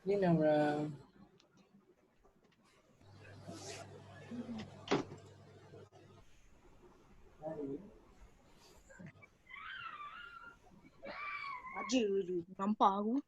Ini nama Aja je, nampak aku.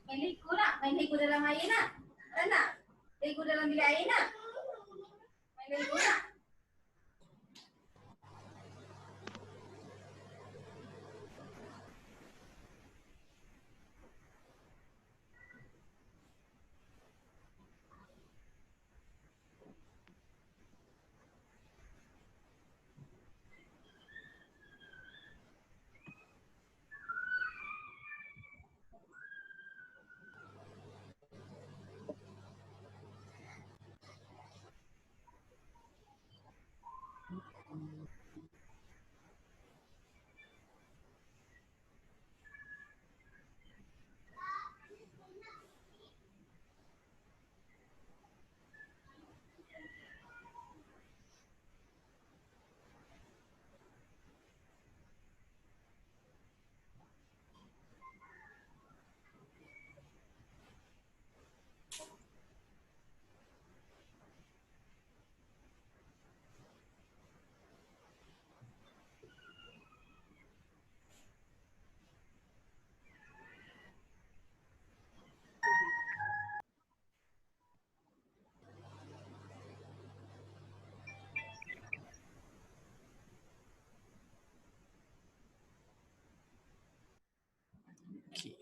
Main Lego nak? Main Lego dalam air nak? Tak nak? Lego dalam bilik air nak? Main Lego nak? okay.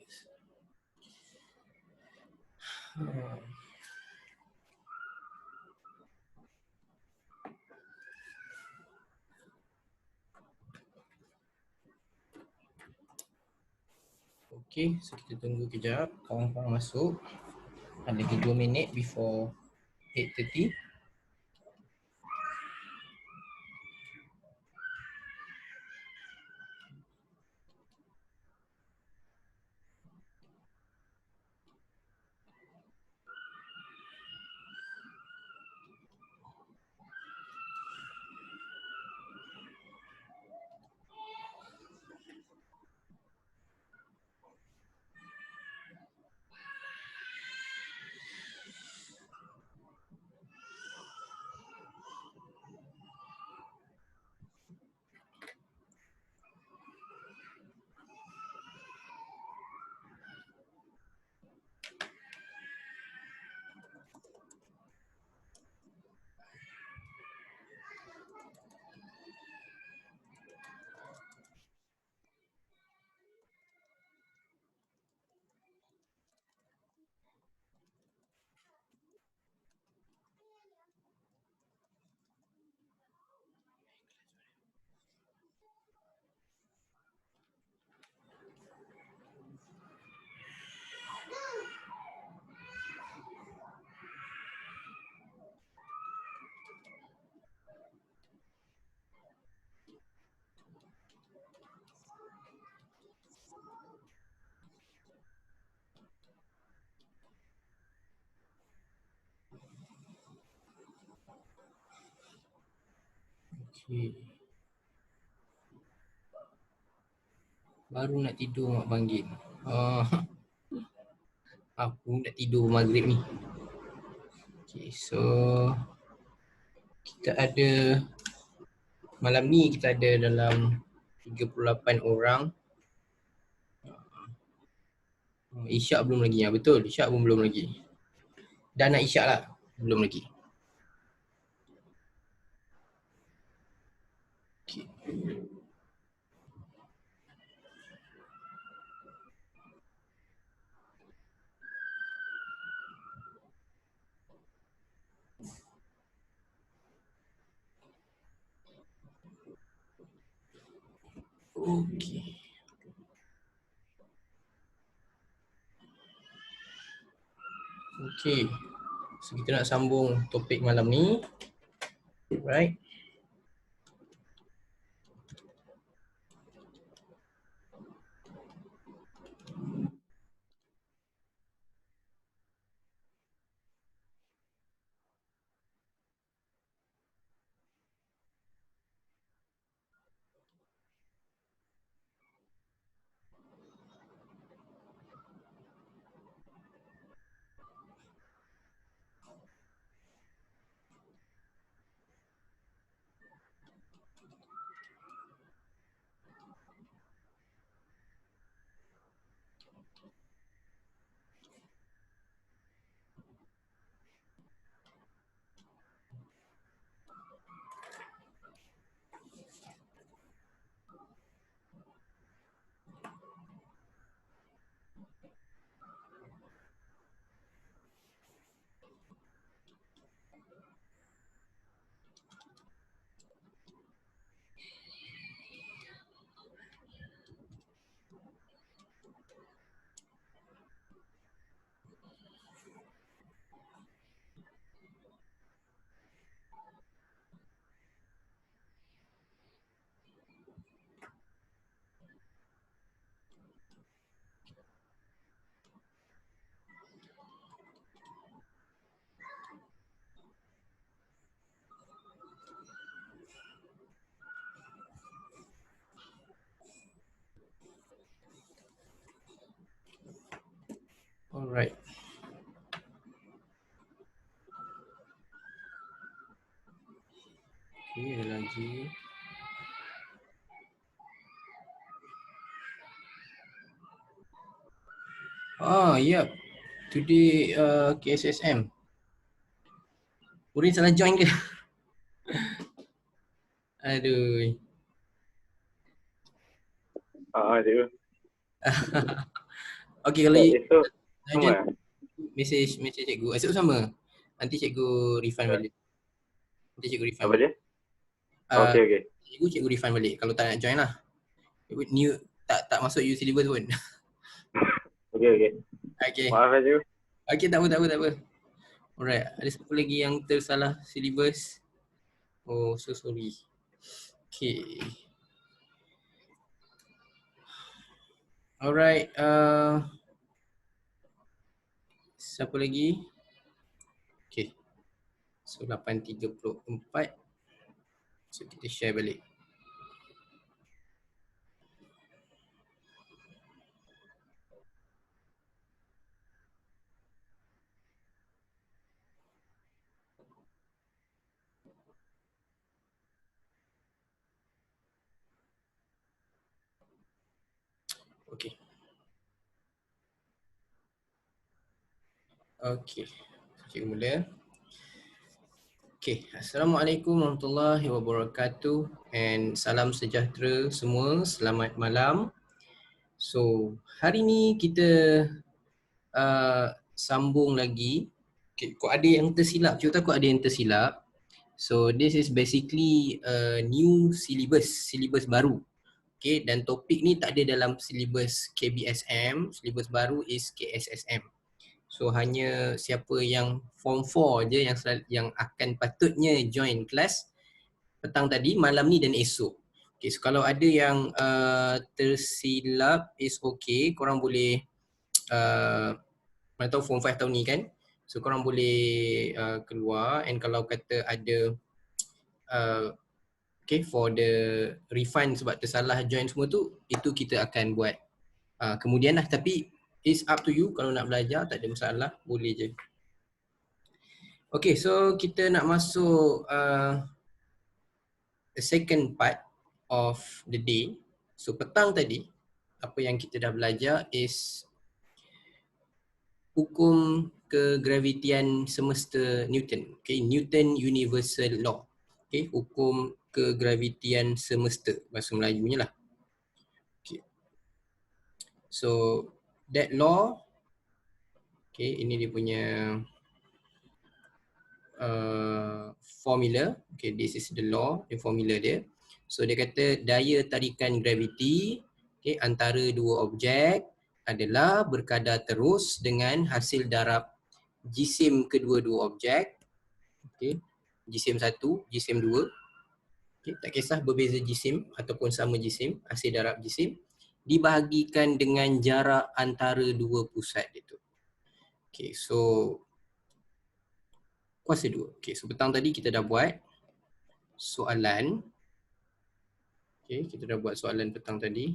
Okay, so kita tunggu kejap kawan-kawan masuk. Ada lagi 2 minit before 8:30. Okay. Baru nak tidur mak panggil. Aku nak tidur maghrib ni. Okay, so kita ada malam ni kita ada dalam 38 orang. Isyak belum lagi. Ya, betul, Isyak pun belum lagi. Dah nak Isyak lah, belum lagi. Okay. Okay. Okay. So kita nak sambung topik malam ni. Right? Alright. Okay, ada lagi. Yep. Today KSSM. Urin salah join ke? Aduh. Dia. Okay, kalau Esok urgent, sama. message cikgu. Esok sama. Nanti cikgu refund balik. Nanti cikgu refund Apa balik. dia? Okey. Cikgu refund balik kalau tak nak join lah. New tak masuk you syllabus pun. Okey. Okay. Maaf je. Okay, tak apa. Alright, ada siapa lagi yang tersalah syllabus? Oh, so sorry. Okay. Alright, siapa lagi? Okay. So 8.34. So kita share balik. Okay. Okay. Cikgu mula. Okay. Assalamualaikum warahmatullahi wabarakatuh and salam sejahtera semua. Selamat malam. So, hari ni kita sambung lagi. Okay, kok ada yang tersilap. Cikgu takut ada yang tersilap. So, this is basically a new syllabus baru. Okay, dan topik ni tak ada dalam syllabus KBSM, syllabus baru is KSSM. So hanya siapa yang form 4 je yang akan patutnya join kelas petang tadi, malam ni dan esok. Okay, so kalau ada yang tersilap is okay, korang boleh mana tahu form 5 tahun ni kan. So korang boleh keluar, and kalau kata ada okay, for the refund sebab tersalah join semua tu, itu kita akan buat kemudian lah. Tapi it's up to you, kalau nak belajar tak ada masalah, boleh je. Okay, so kita nak masuk the second part of the day. So petang tadi, apa yang kita dah belajar is hukum kegravitian semesta Newton. Okay, Newton Universal Law. Okay, hukum kegravitian semesta, bahasa Melayunya lah. Okay. So that law, okay, ini dia punya formula. Okay, this is the law, the formula dia. So dia kata daya tarikan graviti, okay, antara dua objek adalah berkadar terus dengan hasil darab jisim kedua-dua objek. Okay. jisim 1, jisim 2. Okay, tak kisah berbeza jisim ataupun sama jisim, asal darab jisim, dibahagikan dengan jarak antara dua pusat itu. Okay, so kuasa 2. Okay, so petang tadi kita dah buat soalan. Okay, kita dah buat soalan petang tadi.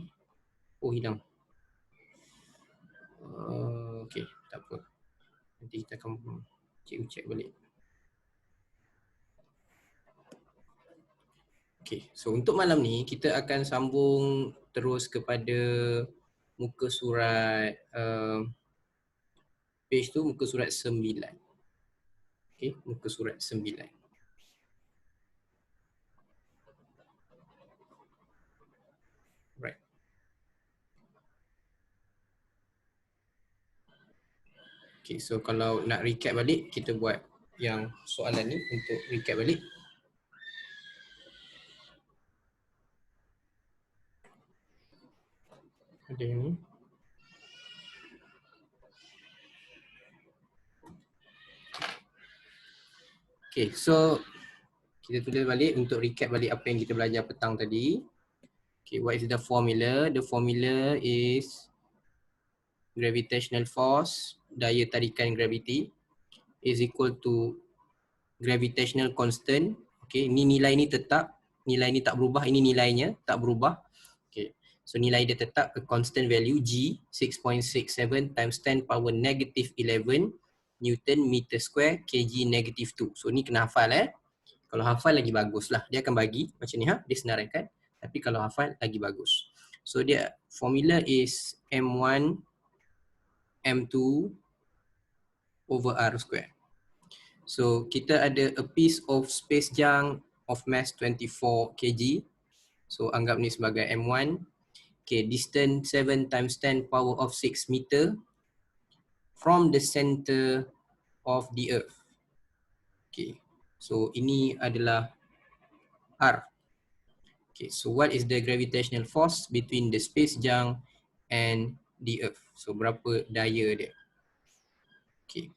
Oh, hilang. Okay, tak apa. Nanti kita akan check balik. Okay, so untuk malam ni kita akan sambung terus kepada muka surat page tu, muka surat 9. Okay, muka surat 9. Right. Okay, so kalau nak recap balik, kita buat yang soalan ni untuk recap balik. Ada yang ni. Okay, so kita tulis balik untuk recap balik apa yang kita belajar petang tadi. Okay, what is the formula? The formula is gravitational force, daya tarikan gravity, is equal to gravitational constant. Okay, ni nilai ni tetap, nilai ni tak berubah, ini nilainya tak berubah. Okay, so nilai dia tetap a constant value G 6.67 times 10 power negative 11 Newton meter square kg negative 2. So ni kena hafal Kalau hafal lagi bagus lah. Dia akan bagi macam ni dia senaraikan. Tapi kalau hafal lagi bagus. So dia formula is M1 M2 over R square. So kita ada a piece of space junk of mass 24 kg. So anggap ni sebagai M1. Okay, distance 7 times 10 power of 6 meter from the center of the earth. Okay, so ini adalah R. Okay, so what is the gravitational force between the space junk and the earth? So berapa daya dia? Okay.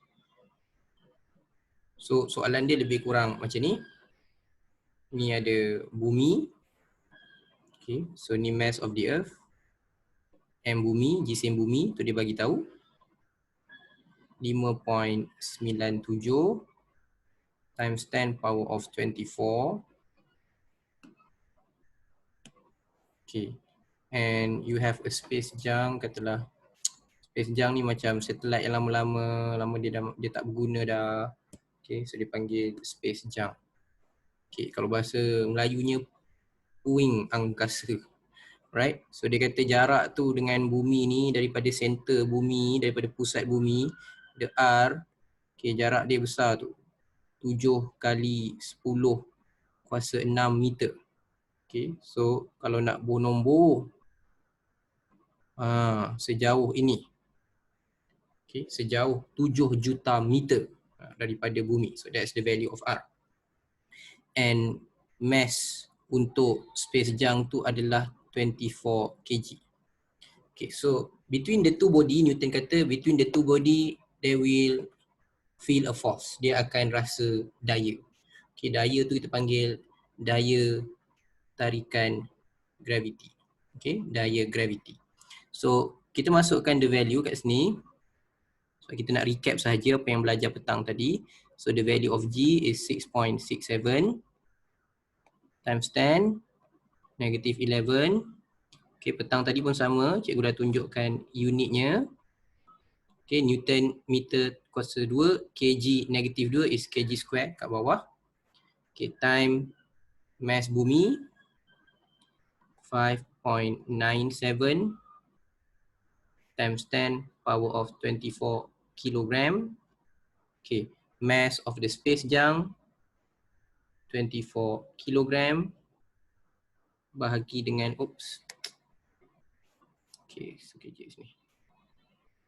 So soalan dia lebih kurang macam ni. Ni ada bumi. Okay, so ni mass of the earth. M bumi, jisim bumi tu dia bagi tahu 5.97 times 10 power of 24. Okay. And you have a space junk, katalah space junk ni macam satellite yang lama dia tak berguna dah. Okay, so dia panggil space junk. Okay, kalau bahasa Melayunya puing angkasa. Right? So dia kata jarak tu dengan bumi ni daripada center bumi, daripada pusat bumi, the R, okay, jarak dia besar tu. 7 kali 10 kuasa 6 meter. Okay, so kalau nak nombor sejauh ini. Okay, sejauh 7 juta meter daripada bumi. So that's the value of R. And mass untuk space junk tu adalah 24 kg. Okay, so between the two body, Newton kata between the two body, they will feel a force. Dia akan rasa daya. Okay, daya tu kita panggil daya tarikan gravity. Okay, daya gravity. So kita masukkan the value kat sini. So kita nak recap sahaja apa yang belajar petang tadi. So the value of G is 6.67 times 10 negative 11. Okay, petang tadi pun sama, cikgu dah tunjukkan unitnya. Okay, Newton meter kuasa 2, kg negative 2 is kg square kat bawah. Okay, time mass bumi 5.97 times 10 power of 24 kilogram. Okay, mass of the space junk 24 kilogram bahagi dengan okay, sekejap sini.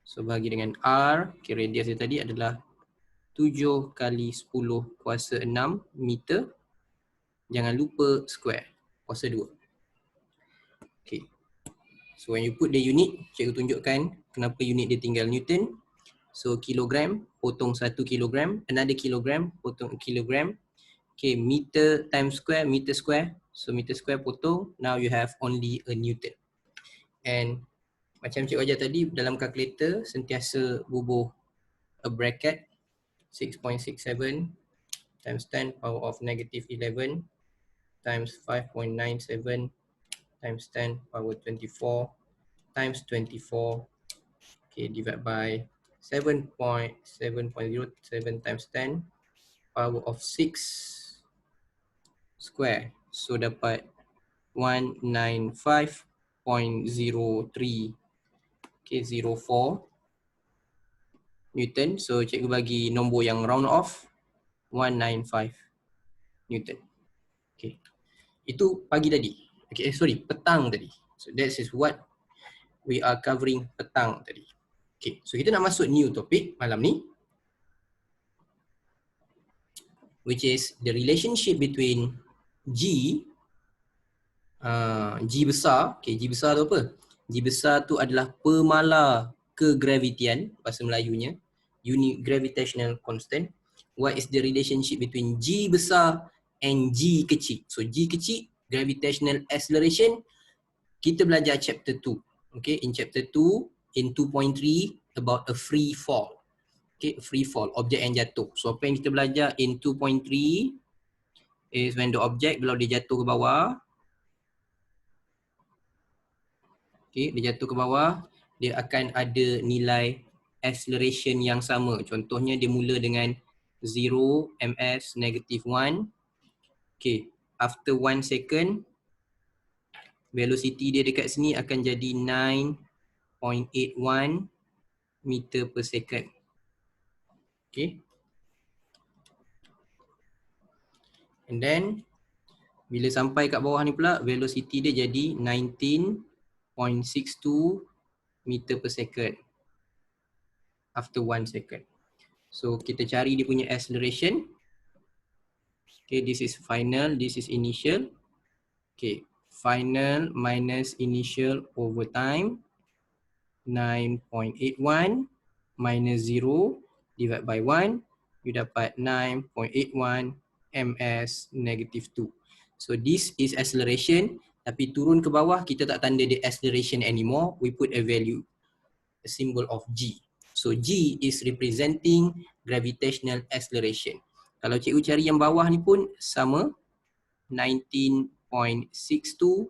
So bahagi dengan R, okay, radius dia tadi adalah 7 kali 10 kuasa 6 meter. Jangan lupa square, kuasa 2. Okay. So when you put the unit, cikgu tunjukkan kenapa unit dia tinggal Newton. So kilogram, potong 1 kilogram, another kilogram, potong 1 kilogram. Okay, meter times square, meter square. So meter square potong, now you have only a Newton. And macam cikgu ajar tadi, dalam kalkulator sentiasa bubuh a bracket 6.67 times 10 power of negative 11 times 5.97 times 10 power 24 times 24, okay, divide by 7.707 times 10 power of 6 square. So dapat 195.03, okay, 04 Newton. So cikgu bagi nombor yang round off 195 Newton. Okay, itu pagi tadi. Okay, sorry, petang tadi. So that is what we are covering petang tadi. Okay, so kita nak masuk new topic malam ni, which is the relationship between G, G besar. Okay, G besar tu apa? G besar tu adalah pemala kegravitian, bahasa Melayunya, unit gravitational constant. What is the relationship between G besar and G kecil? So G kecil, gravitational acceleration, kita belajar chapter 2. Okay, in chapter 2, in 2.3, about a free fall. Okay, free fall, objek yang jatuh. So apa yang kita belajar in 2.3 is when the object, kalau dia jatuh ke bawah, okay, dia jatuh ke bawah, dia akan ada nilai acceleration yang sama. Contohnya dia mula dengan 0 ms negative 1. Okay, after 1 second, velocity dia dekat sini akan jadi 9.81 meter per second. Okay. And then bila sampai kat bawah ni pula, velocity dia jadi 19.62 meter per second after 1 second. So kita cari dia punya acceleration. Okay, this is final, this is initial. Okay, final minus initial over time, 9.81 minus 0 divide by 1, you dapat 9.81 ms negative 2. So this is acceleration, tapi turun ke bawah kita tak tanda dia acceleration anymore, we put a value, a symbol of G. So G is representing gravitational acceleration. Kalau cikgu cari yang bawah ni pun sama, 19.62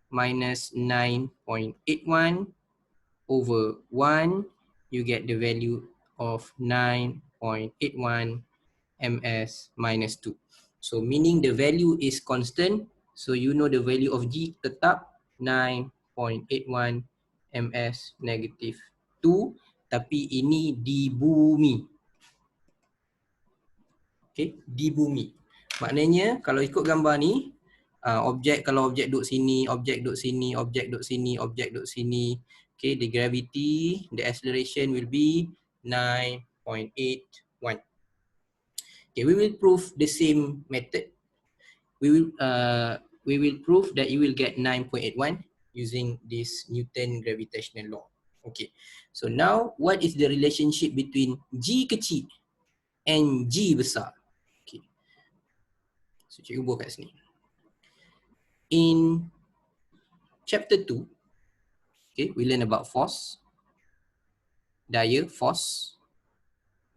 minus 9.81 over 1, you get the value of 9.81 ms minus 2. So meaning the value is constant, so you know the value of G tetap 9.81 ms negative 2, tapi ini di bumi. Okay, di bumi. Maknanya kalau ikut gambar ni, objek, kalau objek duduk sini, objek duduk sini, objek duduk sini, objek duduk sini, okay, the gravity, the acceleration will be 9.81. Okay, we will prove the same method. We will prove that you will get 9.81 using this Newton gravitational law. Okay, so now what is the relationship between G kecil and G besar? Okay, so cikgu buat kat sini. In chapter 2, okay, we learn about force, daya, force,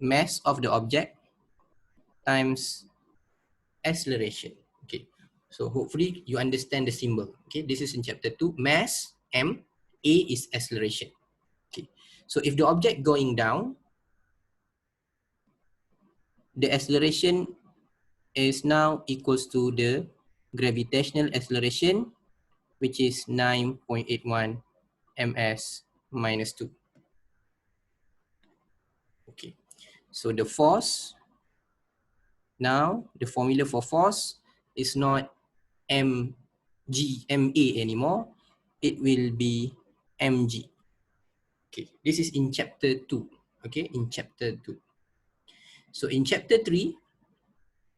mass of the object times acceleration. Okay, so hopefully you understand the symbol. Okay, this is in chapter 2, mass, M, A is acceleration. Okay, so if the object going down, the acceleration is now equals to the gravitational acceleration, which is 9.81 ms minus 2. Okay, so the force, now the formula for force is not ma anymore, it will be mg. Okay, this is in chapter 2. Okay, in chapter 2. So in chapter 3,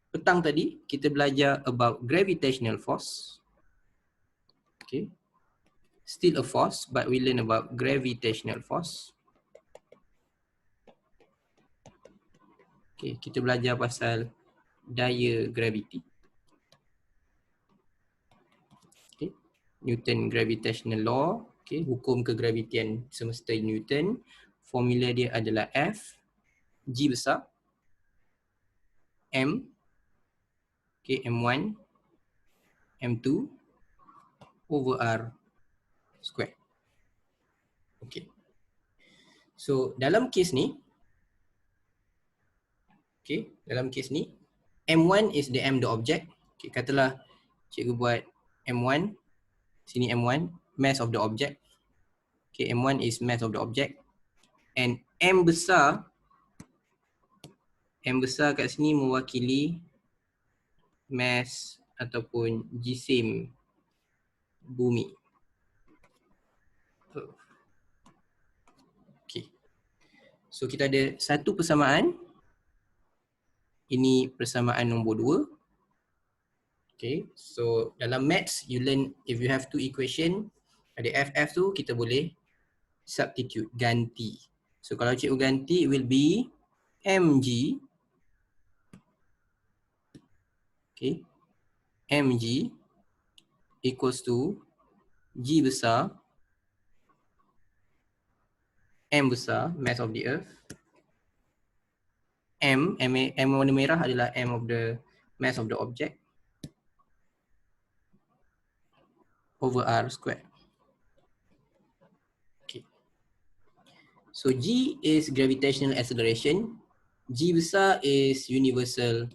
petang tadi kita belajar about gravitational force. Okay, still a force, but we learn about gravitational force. Okay, kita belajar pasal daya graviti. Okay. Newton gravitational law, okay, hukum kegravitian semesta Newton. Formula dia adalah F, G besar, M, okay, M1, M2 over R square. Okay. So dalam kes ni, okay, dalam kes ni, M1 is the M the object. Okay, katalah cikgu buat M1, sini M1, mass of the object. Okay, M1 is mass of the object. And M besar kat sini mewakili mass ataupun jisim bumi. Okay. So kita ada satu persamaan. Ini persamaan nombor 2. Okay. So dalam maths you learn if you have two equation, ada FF tu kita boleh substitute, ganti. So kalau cikgu ganti it will be mg, okay, mg equals to g besar, m besar, mass of the earth, m warna merah adalah m of the mass of the object, over r square. Okay. So g is gravitational acceleration, g besar is universal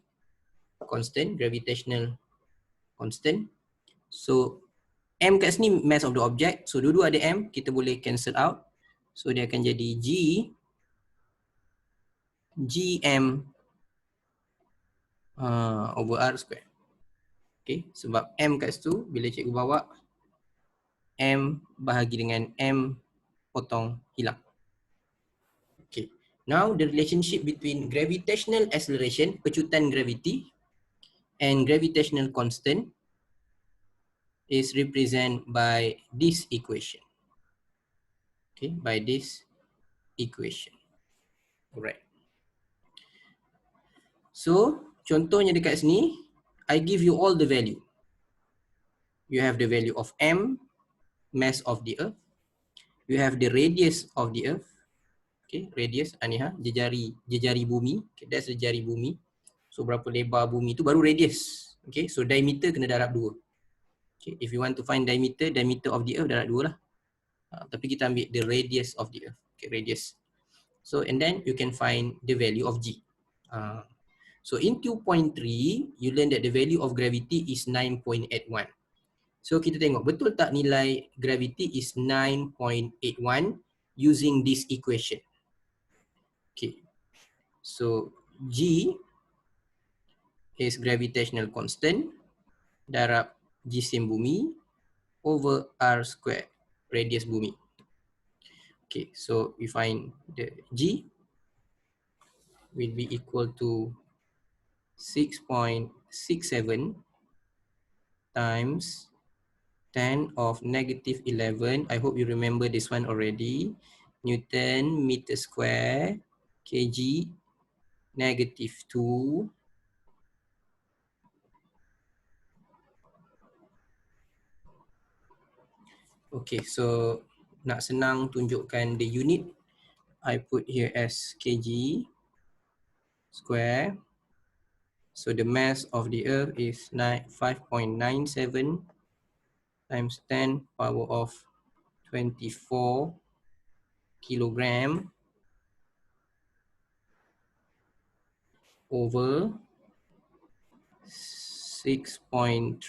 constant, gravitational constant. So m kat sini mass of the object, so dua-dua ada m, kita boleh cancel out. So dia akan jadi gm over r square. Okay, sebab m kat situ bila cikgu bawa m bahagi dengan m potong hilang. Okay, now the relationship between gravitational acceleration, pecutan graviti, and gravitational constant is represented by this equation. Okay, by this equation. Alright. So, contohnya dekat sini, I give you all the value. You have the value of m, mass of the earth. You have the radius of the earth. Okay, radius, jejari bumi. Okay, that's the jari bumi. So, berapa lebar bumi tu baru radius. Okay, so diameter kena darab 2. Okay, if you want to find diameter of the earth darab 2 lah. Tapi kita ambil the radius of the earth. Okay, radius. So, and then you can find the value of g. So in 2.3, you learn that the value of gravity is 9.81. So kita tengok betul tak nilai gravity is 9.81 using this equation. Okay. So G is gravitational constant darab jisim bumi over R square, radius bumi. Okay, so we find the G will be equal to 6.67 times 10 of negative 11. I hope you remember this one already. Newton meter square kg negative 2 Okay, so nak senang tunjukkan the unit, I put here as kg square. So the mass of the earth is 5.97 times 10 power of 24 kilogram over 6.37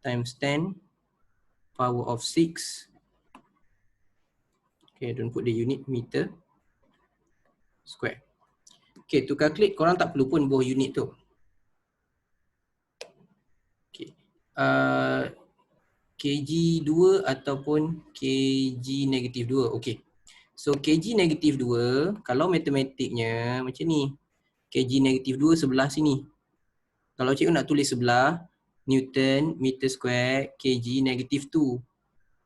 times 10 power of 6. Okay, don't put the unit, meter square. Okay, to calculate korang tak perlu pun buah unit tu. Okay. kg 2 ataupun kg negatif 2. Okay. So kg negatif 2, kalau matematiknya macam ni. Kg negatif 2 sebelah sini. Kalau cikgu nak tulis sebelah, Newton meter square kg negatif 2.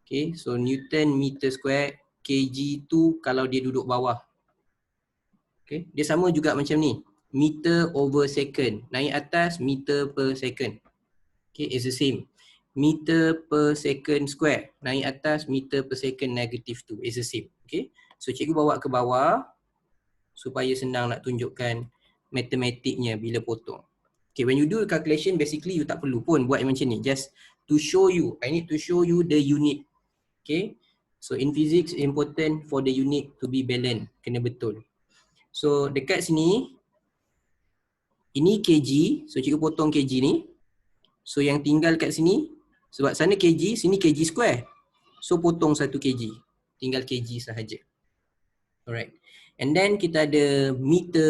Okay, so Newton meter square kg 2 kalau dia duduk bawah. Okay, dia sama juga macam ni. meter over second. Naik atas meter per second. Okay, it's the same. Meter per second square. Naik atas meter per second negative 2. It's the same. Okay. So cikgu bawa ke bawah supaya senang nak tunjukkan matematiknya bila potong. Okay, when you do calculation, basically you tak perlu pun buat macam ni. Just to show you, I need to show you the unit. Okay. So in physics, important for the unit to be balanced. Kena betul. So dekat sini, ini kg. So cikgu potong kg ni. So yang tinggal kat sini, sebab sana kg, sini kg square. So potong 1 kg. Tinggal kg sahaja. Alright. And then kita ada meter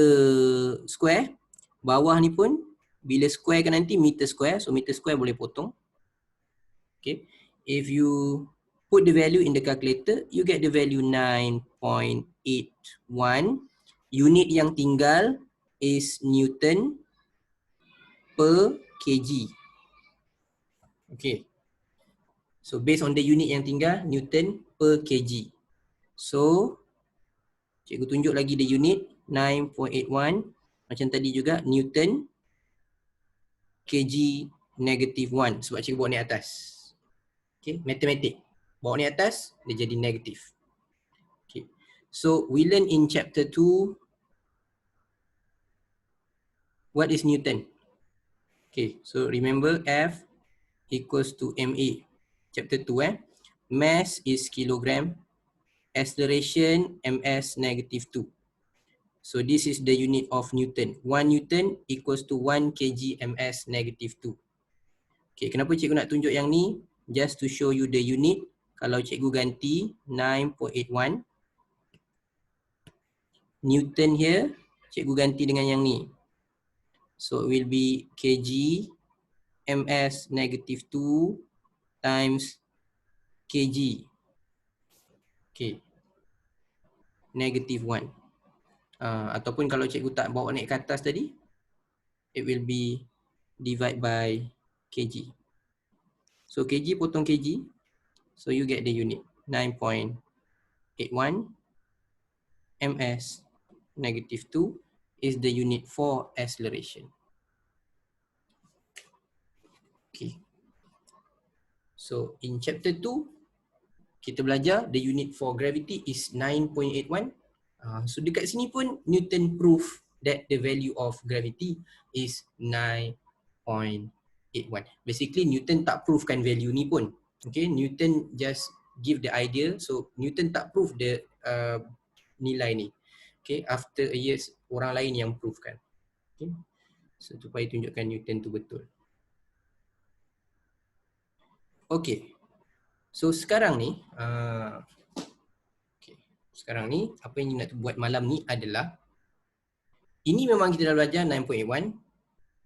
square. Bawah ni pun bila square kan nanti meter square. So meter square boleh potong. Okay. If you put the value in the calculator, you get the value 9.81. Unit yang tinggal is Newton per kg. Okay. So based on the unit yang tinggal, Newton per kg. So cikgu tunjuk lagi the unit 9.81. Macam tadi juga Newton kg negative 1 sebab cikgu bawa ni atas. Okay, matematik. Bawa ni atas, dia jadi negatif. Okay. So we learn in chapter 2 what is Newton. Okay, so remember F equals to MA. Chapter 2 mass is kilogram, acceleration ms negative 2. So this is the unit of Newton. 1 Newton equals to 1 kg ms negative 2. Okay, kenapa cikgu nak tunjuk yang ni? Just to show you the unit. Kalau cikgu ganti 9.81 Newton here, cikgu ganti dengan yang ni. So it will be kg ms negative 2 times kg. Okay. Negative 1. Ataupun kalau cikgu tak bawa naik ke atas tadi, it will be divide by kg. So kg potong kg, so you get the unit 9.81 ms negative 2 is the unit for acceleration. Okay. So in chapter 2, kita belajar the unit for gravity is 9.81. So dekat sini pun Newton prove that the value of gravity is 9.81. Basically Newton tak prove kan value ni pun. Okay, Newton just give the idea. So Newton tak prove the nilai ni. Okay, after a years orang lain yang prove kan. Okay. So supaya tunjukkan Newton tu betul. Okay. So sekarang ni sekarang ni apa yang nak buat malam ni adalah ini memang kita dah belajar 9.81,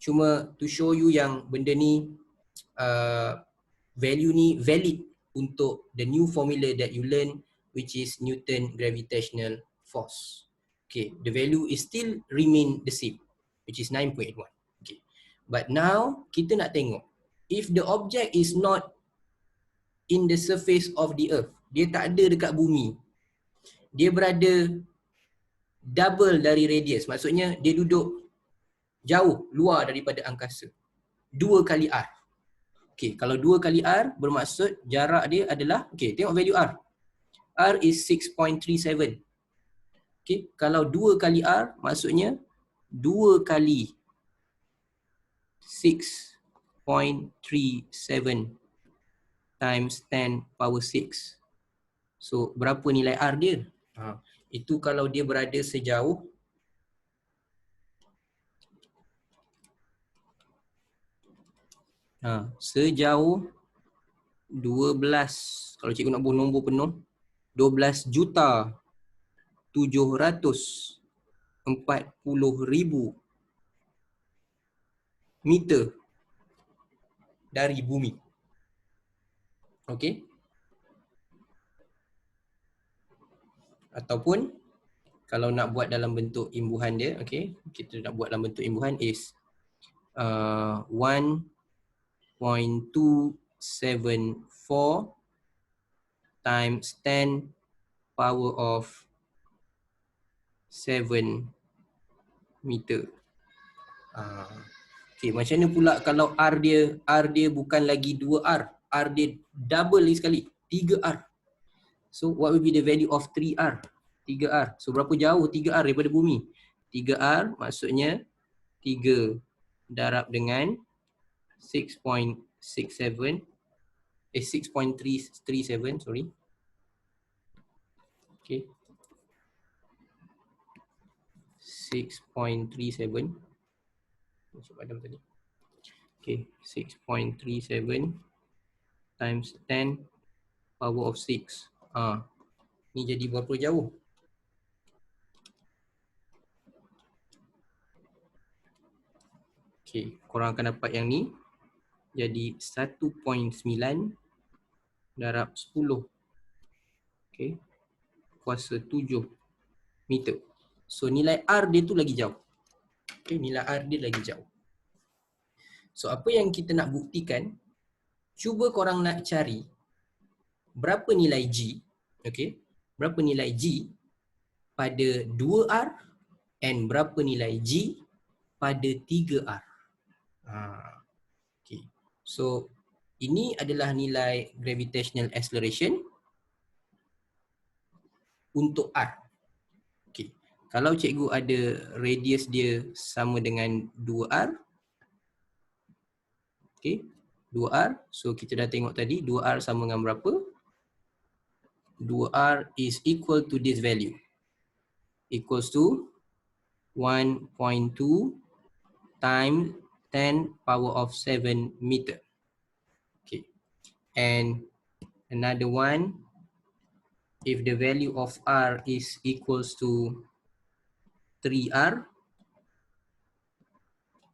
cuma to show you yang benda ni value ni valid untuk the new formula that you learn, which is Newton gravitational force. Okay, the value is still remain the same, which is 9.81. Okay, but now kita nak tengok if the object is not in the surface of the earth, dia tak ada dekat bumi, dia berada double dari radius, maksudnya dia duduk jauh luar daripada angkasa, 2 kali R. Okay, kalau 2 kali R bermaksud jarak dia adalah, okay, tengok value R. R is 6.37. Okay, kalau 2 kali R maksudnya 2 kali 6.37 times 10 power 6. So berapa nilai R dia? Itu kalau dia berada sejauh sejauh 12, kalau cikgu nak buat nombor penuh, 12,740,000 meter dari bumi. Okey. Ataupun kalau nak buat dalam bentuk imbuhan dia, okey, kita nak buat dalam bentuk imbuhan is 1.274 times 10 power of 7 meter. Okay, macam mana pula kalau R dia bukan lagi 2R, R dia double lagi sekali, 3R. So what will be the value of 3R? 3R. So berapa jauh 3R daripada bumi? 3R maksudnya 3 darab dengan 6.37, 6.337, sorry. Okay. 6.37. Macam padam tadi. Okay, 6.37 times 10 power of 6. Ni jadi berapa jauh? Okay, korang akan dapat yang ni. Jadi 1.9 darab 10. Okay, kuasa 7 meter. So nilai R dia tu lagi jauh. Okay, nilai R dia lagi jauh. So apa yang kita nak buktikan, cuba korang nak cari berapa nilai G, okay, berapa nilai G pada 2R and berapa nilai G pada 3R. Okay. So ini adalah nilai gravitational acceleration untuk R. Okay. Kalau cikgu ada radius dia sama dengan 2R, okay, 2R, so kita dah tengok tadi 2R sama dengan berapa? 2R is equal to this value, equals to 1.2 times 10 power of 7 meter. Okay. And another one, if the value of R is equals to 3R,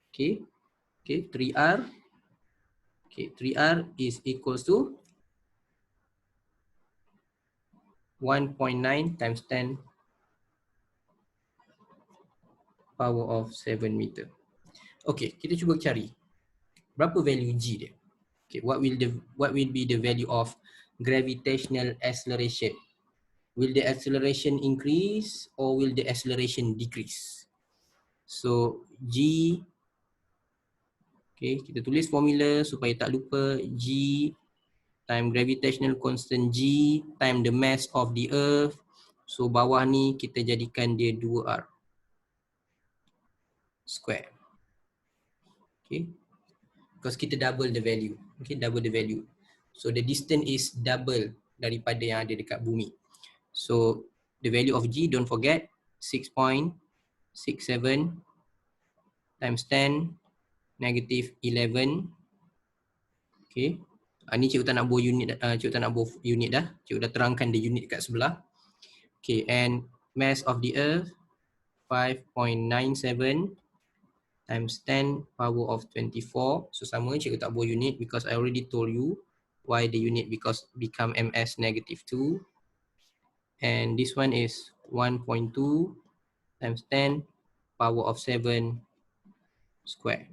okay, 3R, okay, 3R is equals to 1.9 times 10 power of 7 meter. Okay, kita cuba cari berapa value G dia. Okay, what will be the value of gravitational acceleration? Will the acceleration increase or will the acceleration decrease? So G, okay, kita tulis formula supaya tak lupa. G time gravitational constant G time the mass of the earth. So bawah ni kita jadikan dia 2R square. Okay, because kita double the value. Okay, double the value. So the distance is double daripada yang ada dekat bumi. So the value of G, don't forget, 6.67 times 10 negative 11. Okay, ni cikgu tak nak bawa unit, cikgu tak nak bawa unit dah. Cikgu dah terangkan the unit kat sebelah. Okay, and mass of the earth 5.97 times 10 power of 24. So sama, cikgu tak bawa unit because I already told you why the unit because become ms negative 2. And this one is 1.2 times 10 power of 7 square.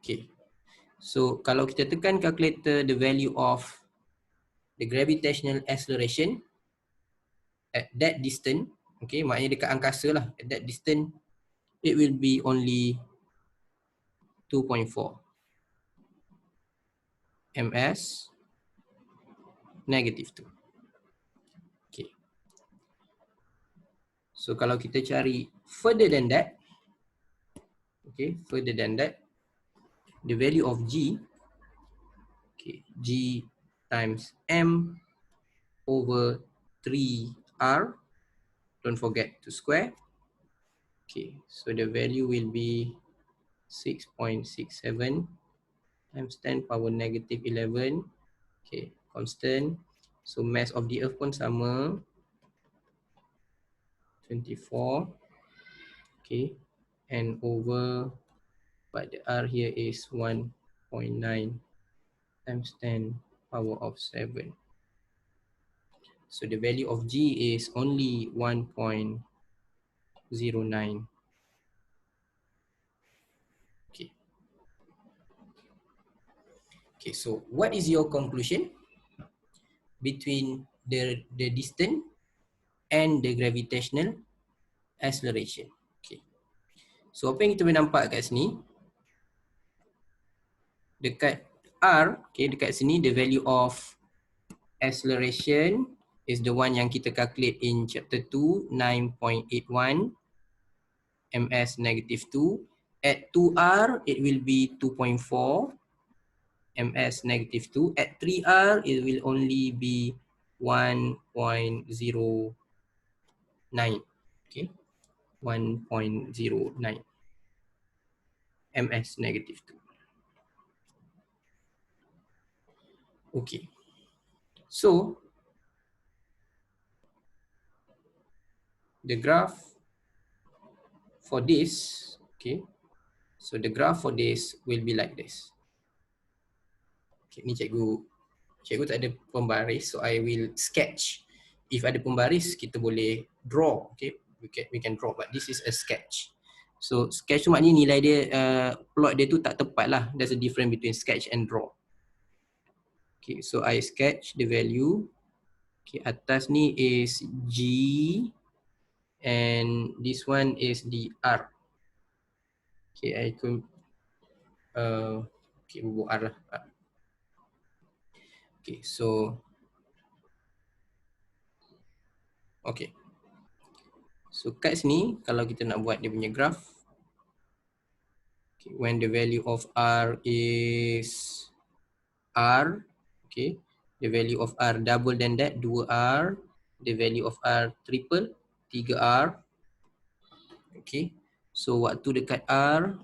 Okay. So kalau kita tekan calculator the value of the gravitational acceleration at that distance, okay, maknanya dekat angkasa lah, at that distance, it will be only 2.4 ms negative 2. Okay. So kalau kita cari further than that, okay, further than that, the value of G, okay, G times M over 3R, don't forget to square. Okay, so the value will be 6.67 times 10 power negative 11. Okay, constant. So mass of the earth pun sama, 24. Okay, and over, but the R here is 1.9 times 10 power of 7. So the value of G is only 1.09. Okay. Okay, so what is your conclusion between the distance and the gravitational acceleration? Okay. So apa yang kita boleh nampak kat sini, dekat R, okay, dekat sini the value of acceleration is the one yang kita calculate in chapter 2, 9.81 ms negative 2. At 2R, it will be 2.4 ms negative 2. At 3R, it will only be 1.09. Okay, 1.09 ms negative 2. Okay, so the graph for this, okay, so the graph for this will be like this. Okay, ni cikgu tak ada pembaris, so I will sketch. If ada pembaris, kita boleh draw, okay, we can draw, but this is a sketch. So sketch tu maknanya nilai dia, plot dia tu tak tepat lah. There's a difference between sketch and draw. Okay, so I sketch the value. Okay, atas ni is G and this one is the R. Okay, I could okay, buat R lah. Okay, so okay. So kat sini kalau kita nak buat dia punya graph, okay, when the value of R is R, okay, the value of R double than that, 2R, the value of R triple, 3R. Okay, so waktu dekat R,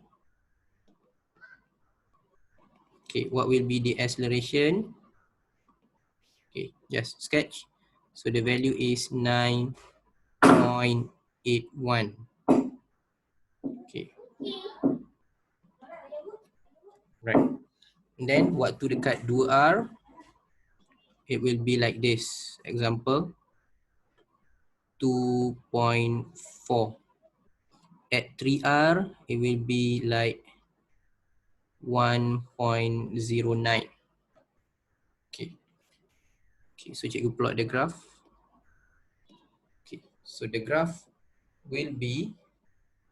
okay, what will be the acceleration? Okay, just sketch. So the value is 9.81. Okay. Right. And then waktu dekat 2R, it will be like this. Example, 2.4. At 3R, it will be like 1.09. Okay. Okay, so cikgu plot the graph. Okay, so the graph will be,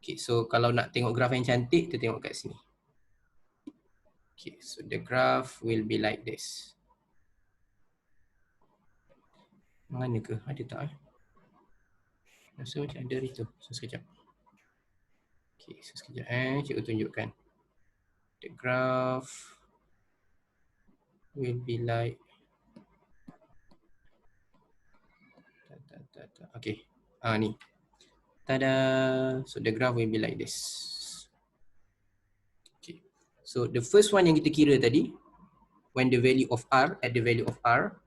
okay, so kalau nak tengok graph yang cantik, kita tengok kat sini. Okay, so the graph will be like this. Mana ke? Ada tak? Rasa macam ada itu. So sekejap. Okay, so sekejap cikgu tunjukkan. The graph will be like, okay, ni. Tada! So the graph will be like this. Okay, so the first one yang kita kira tadi, when the value of R, at the value of R,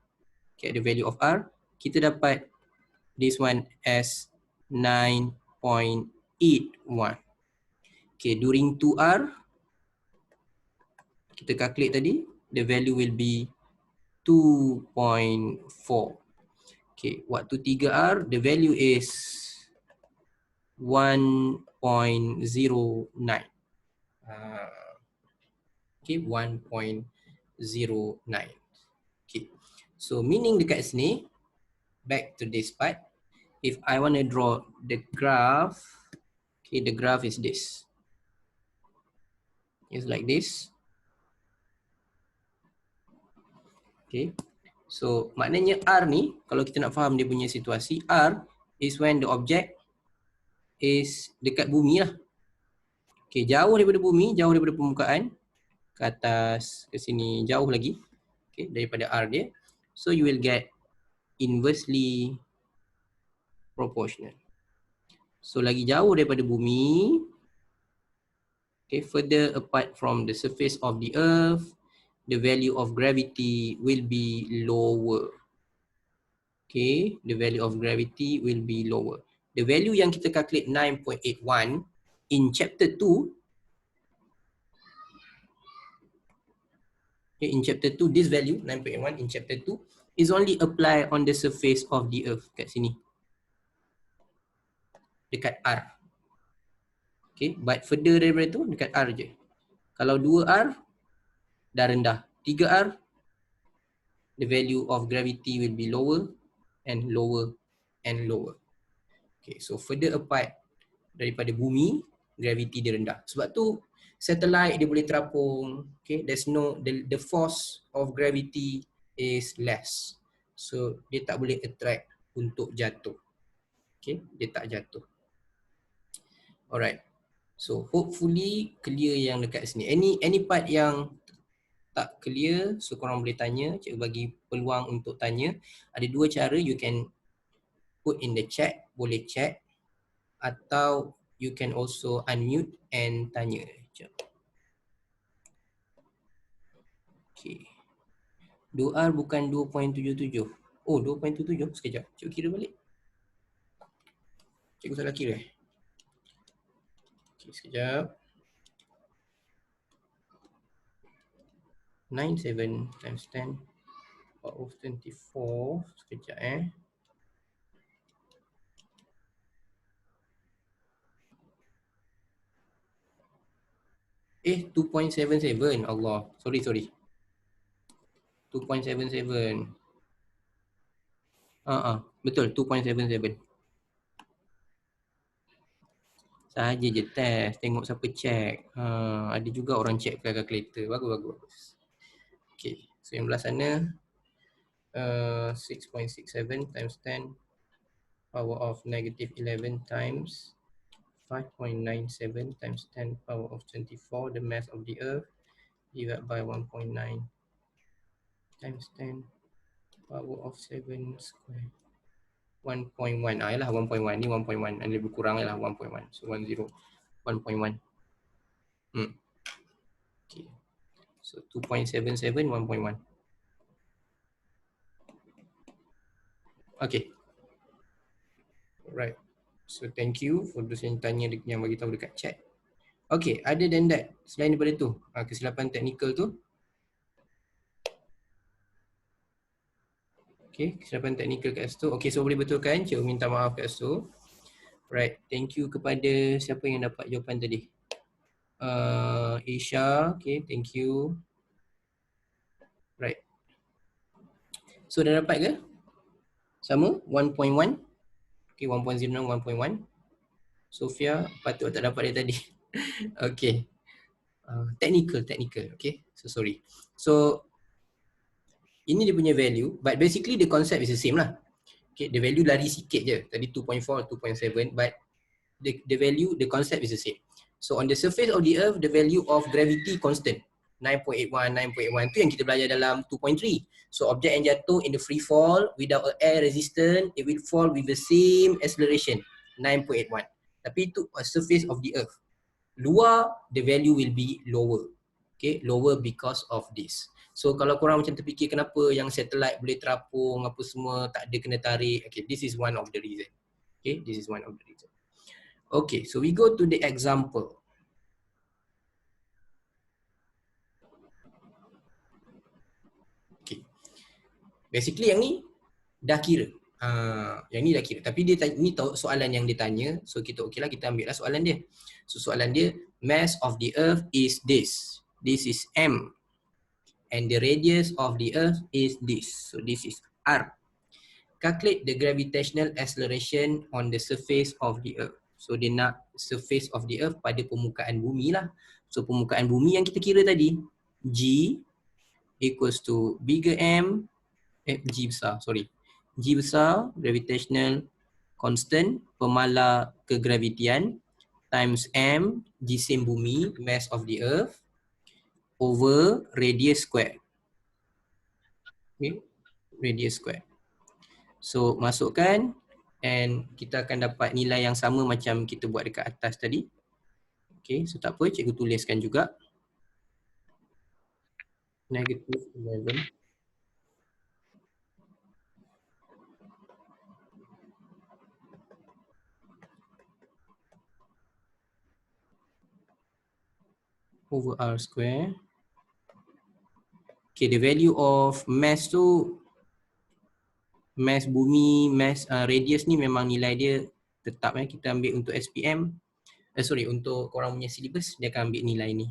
okay, at the value of R, kita dapat this one as 9.81. Okay, during 2R, kita calculate tadi, the value will be 2.4. Okay, waktu 3R, the value is 1.09. Okay, 1.09. Okay, so meaning dekat sini, back to this part, if I want to draw the graph, okay, the graph is this. It's like this. Okay, so maknanya R ni, kalau kita nak faham dia punya situasi, R is when the object is dekat bumi lah. Okay, jauh daripada bumi, jauh daripada permukaan, ke atas, ke sini, jauh lagi, okay, daripada R dia. So you will get inversely proportional. So lagi jauh daripada bumi, okay, further apart from the surface of the earth, the value of gravity will be lower. Okay, the value of gravity will be lower. The value yang kita calculate 9.81 in chapter 2, okay, in chapter 2, this value 9.81 in chapter 2 is only apply on the surface of the earth, kat sini, dekat R. Okay, but further daripada tu dekat R je. Kalau 2R dah rendah, 3R the value of gravity will be lower and lower and lower. Okay, so further apart daripada bumi, gravity dia rendah. Sebab tu satellite dia boleh terapung. Okay, there's no the force of gravity is less. So dia tak boleh attract untuk jatuh. Okay, dia tak jatuh. Alright. So hopefully clear yang dekat sini. Any part yang tak clear, so korang boleh tanya, cikgu bagi peluang untuk tanya. Ada dua cara, you can put in the chat, boleh chat, atau you can also unmute and tanya. Sekejap. Okay. Doa bukan 2.77. Oh, 2.77. Sekejap. Cikgu kira balik. Cikgu salah kira. Okay, sekejap. 97 times 10 power of 24. Sekejap . 2.77. Allah. Sorry. 2.77. Betul 2.77. Saja je test, tengok siapa check. Ada juga orang check pakai calculator. Bagus. Okay, so yang belah sana 6.67 times 10 power of negative 11 times 5.97 times 10 power of 24, the mass of the earth, divided by 1.9 times 10 power of 7 square. 1.1. Yalah 1.1. Ni 1.1. Lebih kurang lah 1.1. So 1.1. Okay. So 2.77, 1.1. Okay. Alright. So thank you for those yang tanya, yang bagi tahu dekat chat. Okay, other than that, selain daripada tu, kesilapan teknikal tu. Okay, kesilapan teknikal kat situ. Okay, so boleh betulkan. Cikgu minta maaf kat situ. Right, thank you kepada siapa yang dapat jawapan tadi. Isha, okay, thank you. Right. So dah dapat ke? Sama? 1.1? Okay, 1.0, 1.1. Sofia, patut tak dapat dia tadi. Okay. Technical, okay. So sorry. So, ini dia punya value, but basically the concept is the same lah. Okay, the value lari sikit je. Tadi 2.4, 2.7, but the value, the concept is the same. So on the surface of the earth, the value of gravity constant. 9.81, 9.81 tu yang kita belajar dalam 2.3. So objek yang jatuh in the free fall without a air resistance, it will fall with the same acceleration, 9.81. Tapi itu surface of the earth. Luar, the value will be lower. Okay, lower because of this. So kalau korang macam terfikir kenapa yang satellite boleh terapung apa semua tak ada kena tarik. Okay, this is one of the reason. Okay, this is one of the reason. Okay, so we go to the example. Okay, basically yang ni dah kira. Yang ni dah kira. Tapi dia ni tahu soalan yang dia tanya. So kita okey lah, kita ambil lah soalan dia. So soalan dia, mass of the earth is this. This is M. And the radius of the earth is this. So this is R. Calculate the gravitational acceleration on the surface of the earth. So dia nak surface of the earth pada permukaan bumi lah. So permukaan bumi yang kita kira tadi, G equals to bigger M, G besar, sorry. G besar, gravitational constant, pemala kegravitian, times M, jisim bumi, mass of the earth, over radius square. Okay, radius square. So masukkan and kita akan dapat nilai yang sama macam kita buat dekat atas tadi. Okay, so tak apa, cikgu tuliskan juga. Negative 11. Over R square. Okay, the value of mass tu, mass bumi, mass radius ni memang nilai dia tetap kita ambil untuk SPM. Untuk korang punya syllabus, dia akan ambil nilai ni.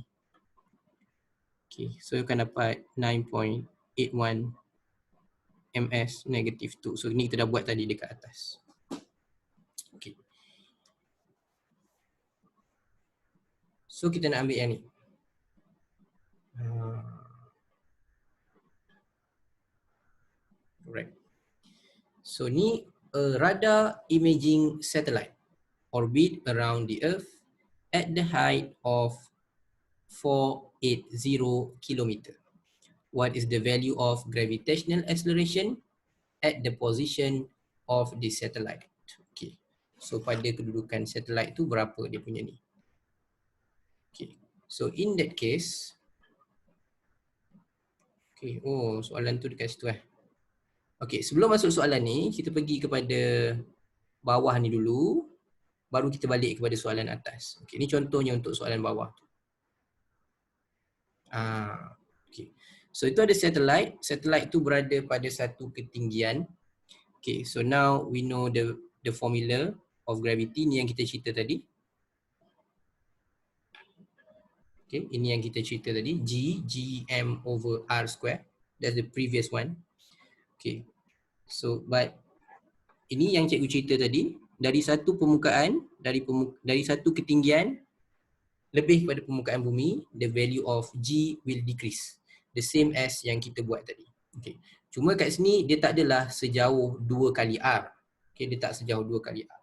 Okay, so you akan dapat 9.81 ms negative 2. So ni kita dah buat tadi dekat atas. Okay. So kita nak ambil yang ni. Alright. So ni a radar imaging satellite orbit around the Earth at the height of 480 kilometer. What is the value of gravitational acceleration at the position of the satellite? Okay. So pada kedudukan satellite tu berapa dia punya ni? Okay. So in that case, okay, oh soalan tu dekat situ . Okay, sebelum masuk soalan ni, kita pergi kepada bawah ni dulu, baru kita balik kepada soalan atas. Okay, ni contohnya untuk soalan bawah. Okay. So itu ada satellite. Satellite tu berada pada satu ketinggian. Okay, so now we know the formula of gravity. Ni yang kita cerita tadi. Okay, ini yang kita cerita tadi. Gm over r square. That's the previous one. Okay. So but ini yang cikgu cerita tadi. Dari satu permukaan, dari satu ketinggian lebih pada permukaan bumi, the value of G will decrease. The same as yang kita buat tadi. Okay. Cuma kat sini dia tak adalah sejauh 2 kali R. Okay, dia tak sejauh 2 kali R.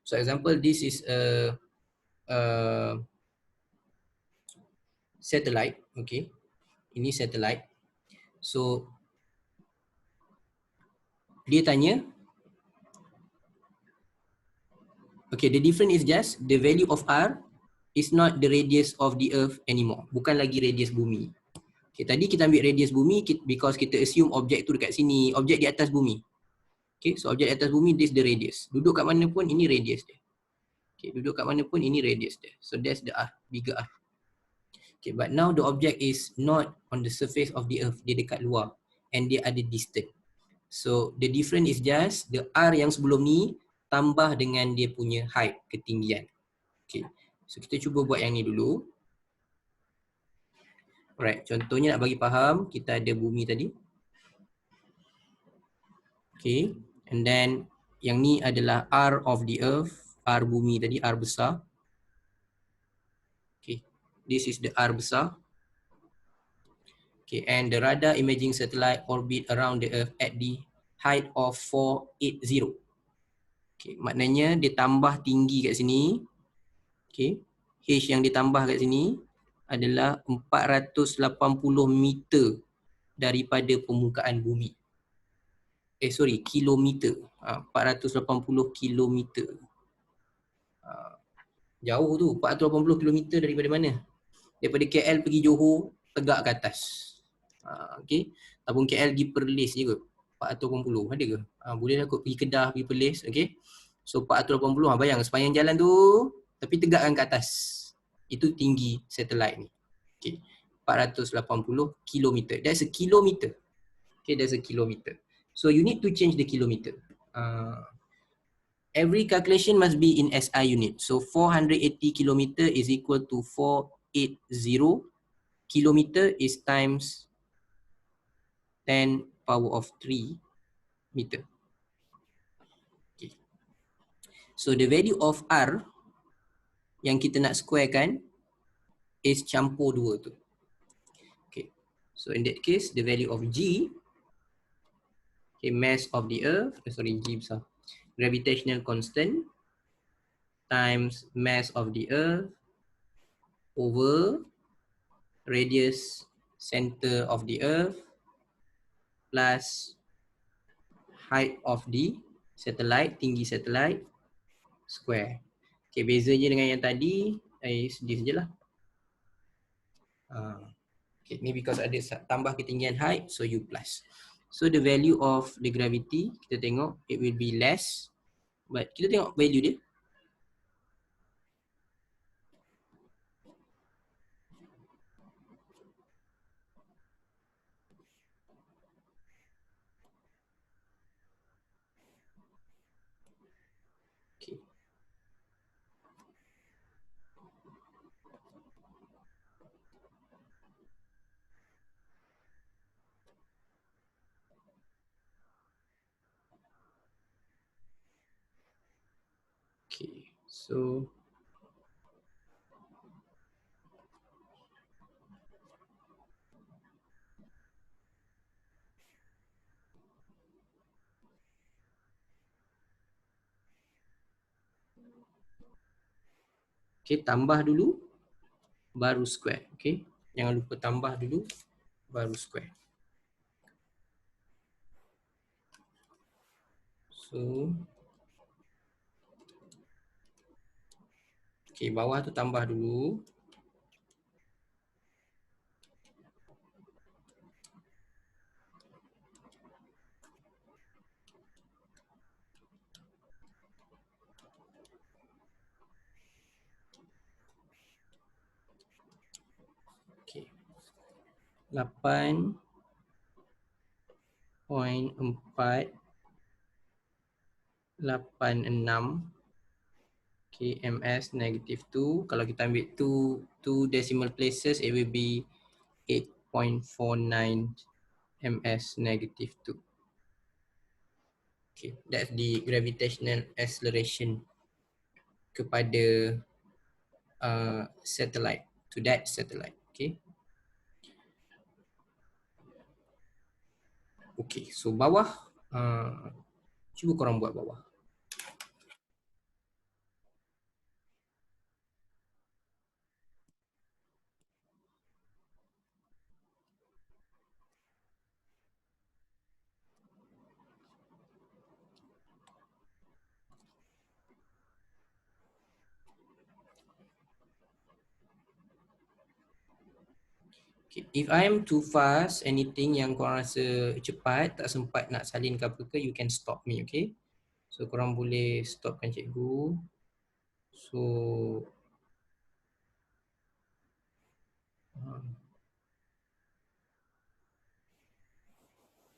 So example, this is a satellite. Okay. Ini satellite. So dia tanya, okay, the difference is just the value of R is not the radius of the earth anymore. Bukan lagi radius bumi. Okay, tadi kita ambil radius bumi because kita assume objek tu dekat sini, objek di atas bumi. Okay, so objek di atas bumi, this the radius. Duduk kat mana pun ini radius dia. Okay, duduk kat mana pun ini radius dia. So that's the R, bigger R. Okay, but now the object is not on the surface of the earth, dia dekat luar and dia ada distance. So the difference is just the R yang sebelum ni tambah dengan dia punya height, ketinggian. Okay, so kita cuba buat yang ni dulu. Alright, contohnya nak bagi faham, kita ada bumi tadi. Okay, and then yang ni adalah R of the earth, R bumi tadi, R besar. Okay, this is the R besar. Okay, and the radar imaging satellite orbit around the earth at the height of 480. Okay, maknanya dia tambah tinggi kat sini. Okay, H yang ditambah kat sini adalah 480 meter daripada permukaan bumi. Kilometer. 480 kilometer. Jauh tu, 480 kilometer daripada mana? Daripada KL pergi Johor, tegak ke atas. Okay. Ataupun KL pergi Perlis je kot. 480 ada ke? Boleh lah kot pergi Kedah, pergi Perlis. Okay. So 480, bayang sepanjang jalan tu, tapi tegakkan ke atas. Itu tinggi satellite ni. Okay. 480 kilometer. That's a kilometer. Okay, that's a kilometer. So you need to change the kilometer. Every calculation must be in SI unit. So 480 kilometer is equal to 480 kilometer is times 10 power of 3 meter. Okay. So the value of R yang kita nak squarekan is campur dua tu. Okay. So in that case, the value of G, okay, mass of the earth, G besar, gravitational constant times mass of the earth over radius center of the earth plus height of the satellite, tinggi satellite square. Okay, bezanya dengan yang tadi, sedih sajalah. Okay, ni because ada tambah ketinggian height, so U plus. So the value of the gravity, kita tengok, it will be less. But kita tengok value dia. Okay. Okay, so Okay, tambah dulu baru square. Okay, jangan lupa tambah dulu baru square. So, okay, bawah tu tambah dulu. Okay, 8.486 kms -2. Kalau kita ambil two decimal places, it will be 8.49 ms -2. Okay, that's the gravitational acceleration kepada satellite, to that satellite. Okay. Okay, so bawah, cuba korang buat bawah. Okay, if I am too fast, anything yang korang rasa cepat, tak sempat nak salin ke apa ke, you can stop me, okay? So korang boleh stopkan cikgu. So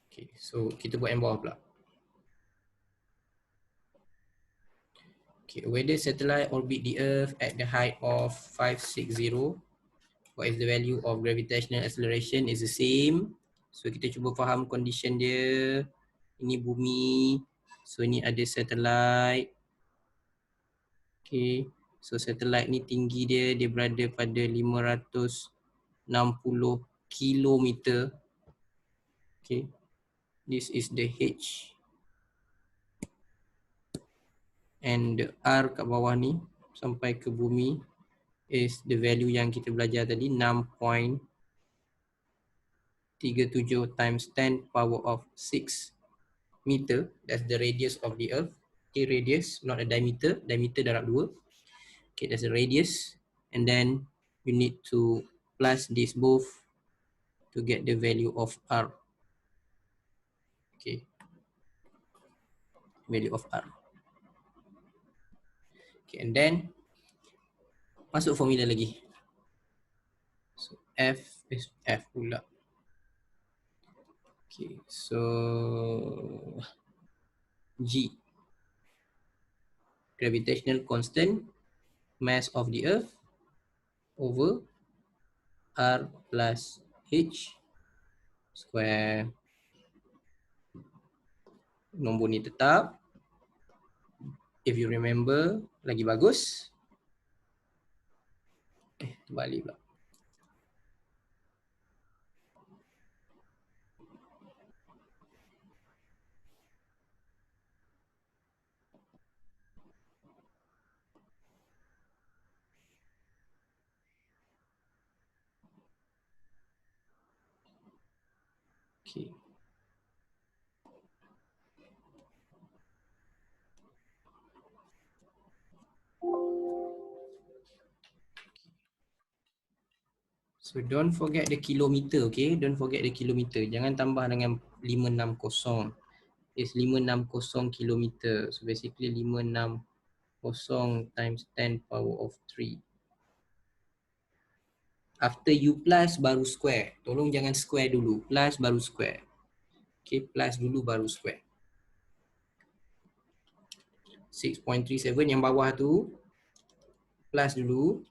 okay, so kita buat yang bawah pula. Okay, whether satellite orbit the Earth at the height of 560, what is the value of gravitational acceleration is the same. So kita cuba faham condition dia. Ini bumi. So ini ada satellite. Okay, so satellite ni tinggi dia berada pada 560 kilometer. Okay, this is the H. And the R kat bawah ni sampai ke bumi is the value yang kita belajar tadi, 6.37 times 10 power of 6 meter. That's the radius of the Earth. Okay, radius, not a diameter. Diameter darab 2. Okay, that's the radius. And then you need to plus this both to get the value of R. Okay, value of R. Okay, and then masuk formula lagi. So F is F pula. Okay, so G, gravitational constant, mass of the Earth over R plus H square. Nombor ni tetap. If you remember, lagi bagus. Terbalik pula. Okay. So don't forget the kilometer, okay? Don't forget the kilometer. Jangan tambah dengan 560. It's 560 kilometer. So basically 560 times 10 power of 3. After you plus baru square. Tolong jangan square dulu. Plus baru square. Okay, plus dulu baru square. 6.37 yang bawah tu plus dulu.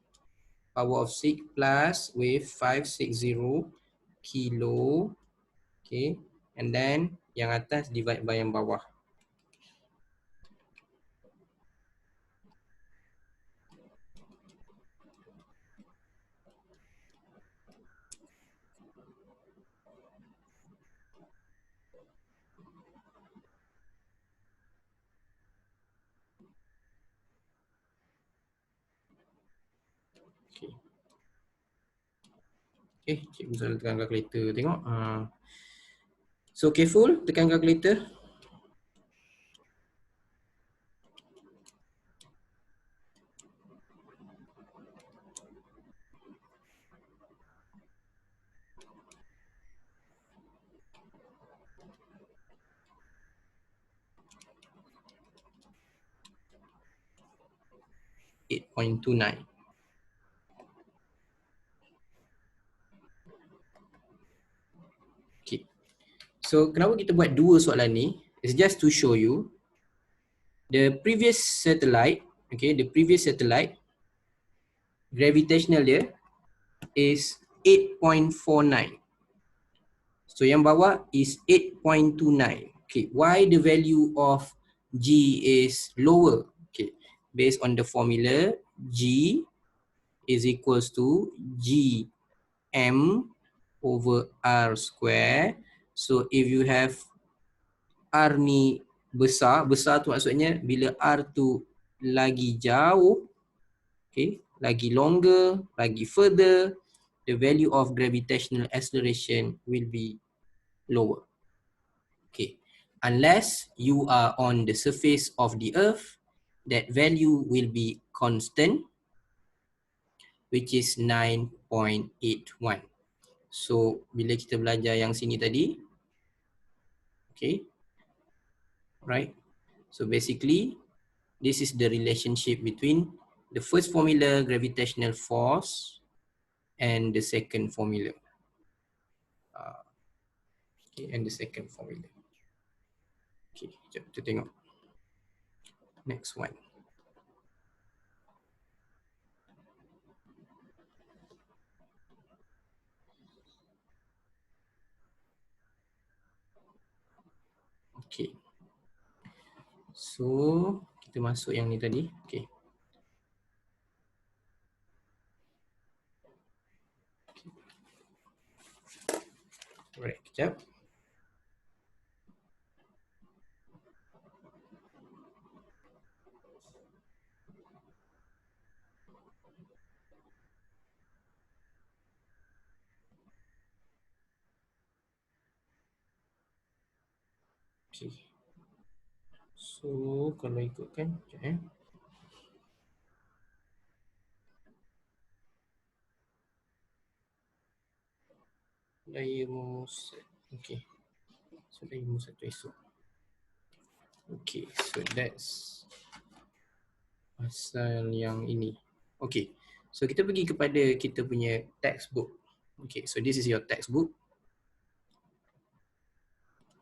Power of 6 plus with 560 kilo. Okay. And then yang atas divide by yang bawah. Okay. Okay, cikgu salah tekan calculator. Tengok. So careful, tekan calculator. .29. Okay. So kenapa kita buat dua soalan ni? It's just to show you the previous satellite, okay, the previous satellite gravitational dia is 8.49. So yang bawah is 8.29. Okay, why the value of G is lower? Okay, based on the formula, G is equals to G M over R square. So if you have R ni besar, besar tu maksudnya bila R tu lagi jauh, okay, lagi longer, lagi further, the value of gravitational acceleration will be lower. Okay, unless you are on the surface of the earth, that value will be constant, which is 9.81. So bila kita belajar yang sini tadi, okay, right? So basically, this is the relationship between the first formula, gravitational force, and the second formula. Okay, and the second formula. Okay, jap kita tengok. Next one. Okay. So, kita masuk yang ni tadi. Okay. Alright, kejap. Okay. So, kalau ikutkan, kejap daya musat. Okay. So, daya musat tu esok. Okay, so that's pasal yang ini. Okay, so kita pergi kepada kita punya textbook. Okay, so this is your textbook.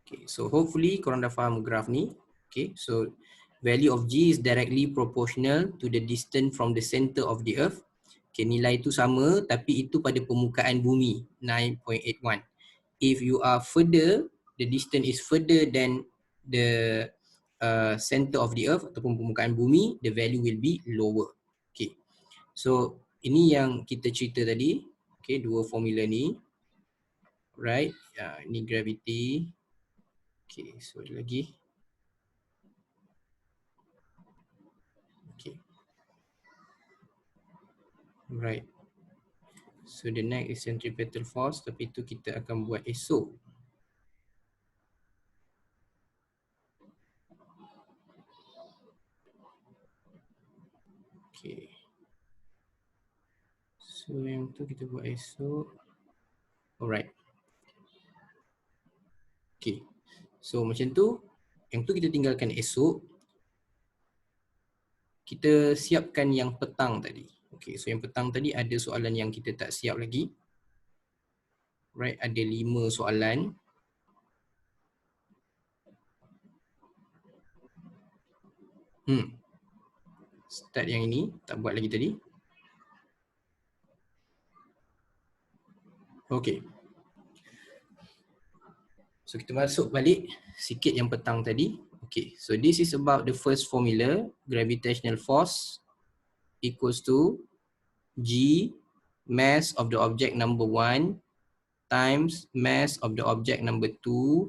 Okay, so hopefully korang dah faham graph ni. Okay, so value of G is directly proportional to the distance from the center of the earth. Okay, nilai itu sama tapi itu pada permukaan bumi, 9.81. If you are further, the distance is further than the center of the earth ataupun permukaan bumi, the value will be lower. Okay, so ini yang kita cerita tadi. Okay, dua formula ni. Right, ini gravity. Okay, so ada lagi. Okay. Right. So the next is centripetal force, tapi itu kita akan buat esok. Okay. So yang tu kita buat esok. Alright. Okay. So macam tu, yang tu kita tinggalkan esok. Kita siapkan yang petang tadi. Okay, so yang petang tadi ada soalan yang kita tak siap lagi. Right, ada 5 soalan. Start yang ini, tak buat lagi tadi. Okay. So kita masuk balik sikit yang petang tadi. Okay, so this is about the first formula, gravitational force equals to G, mass of the object number 1 times mass of the object number 2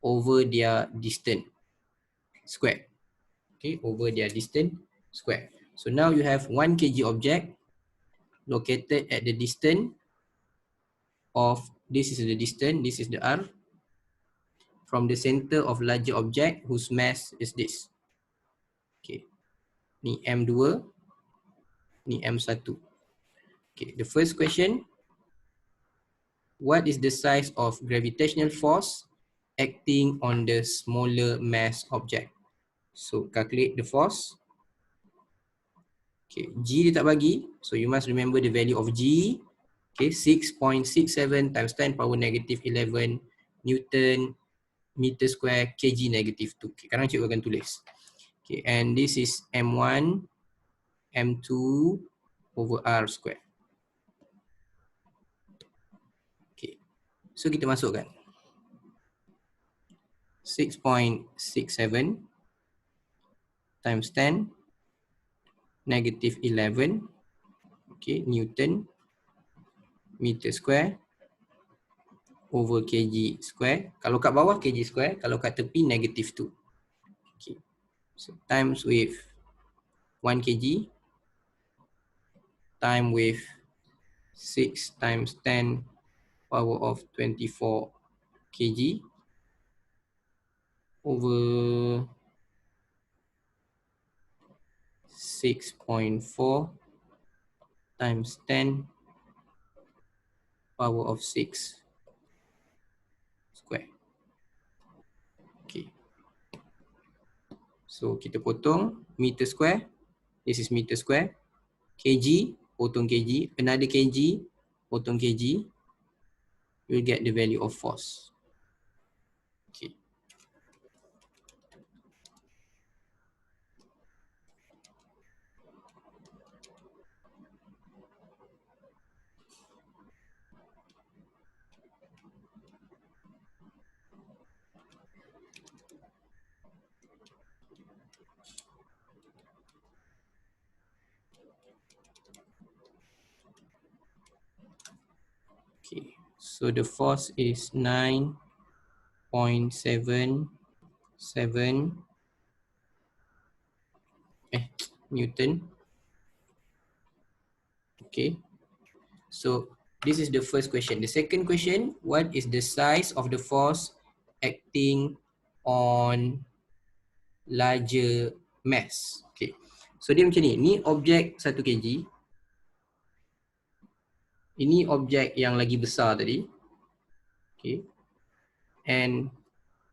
over their distance squared. Okay, over their distance squared. So now you have 1 kg object located at the distance of, this is the distance, this is the R, from the center of larger object whose mass is this. Okay, ni M2, ni M1. Okay, the first question, what is the size of gravitational force acting on the smaller mass object? So calculate the force. Okay, G dia tak bagi, so you must remember the value of G. Okay, 6.67 times 10 power negative 11 Newton meter square kg negative 2. Okay, sekarang cikgu akan tulis. Okay, and this is M1 M2 over R square. Okay, so kita masukkan 6.67 times 10 negative 11, okay, Newton meter square over kg square. Kalau kat bawah kg square, kalau kat tepi negative 2. Okay, so times with 1 kg time with 6 times 10 power of 24 kg over 6.4 times 10 power of 6 square. Okay, so kita potong meter square, this is meter square, kg, potong kg, another kg, potong kg, you'll get the value of force. Okay. Okay, so the force is 9.77 Newton. Okay, so this is the first question. The second question, what is the size of the force acting on larger mass? Okay, so dia macam ni. Ni objek 1 kg. Ini objek yang lagi besar tadi. Okay, and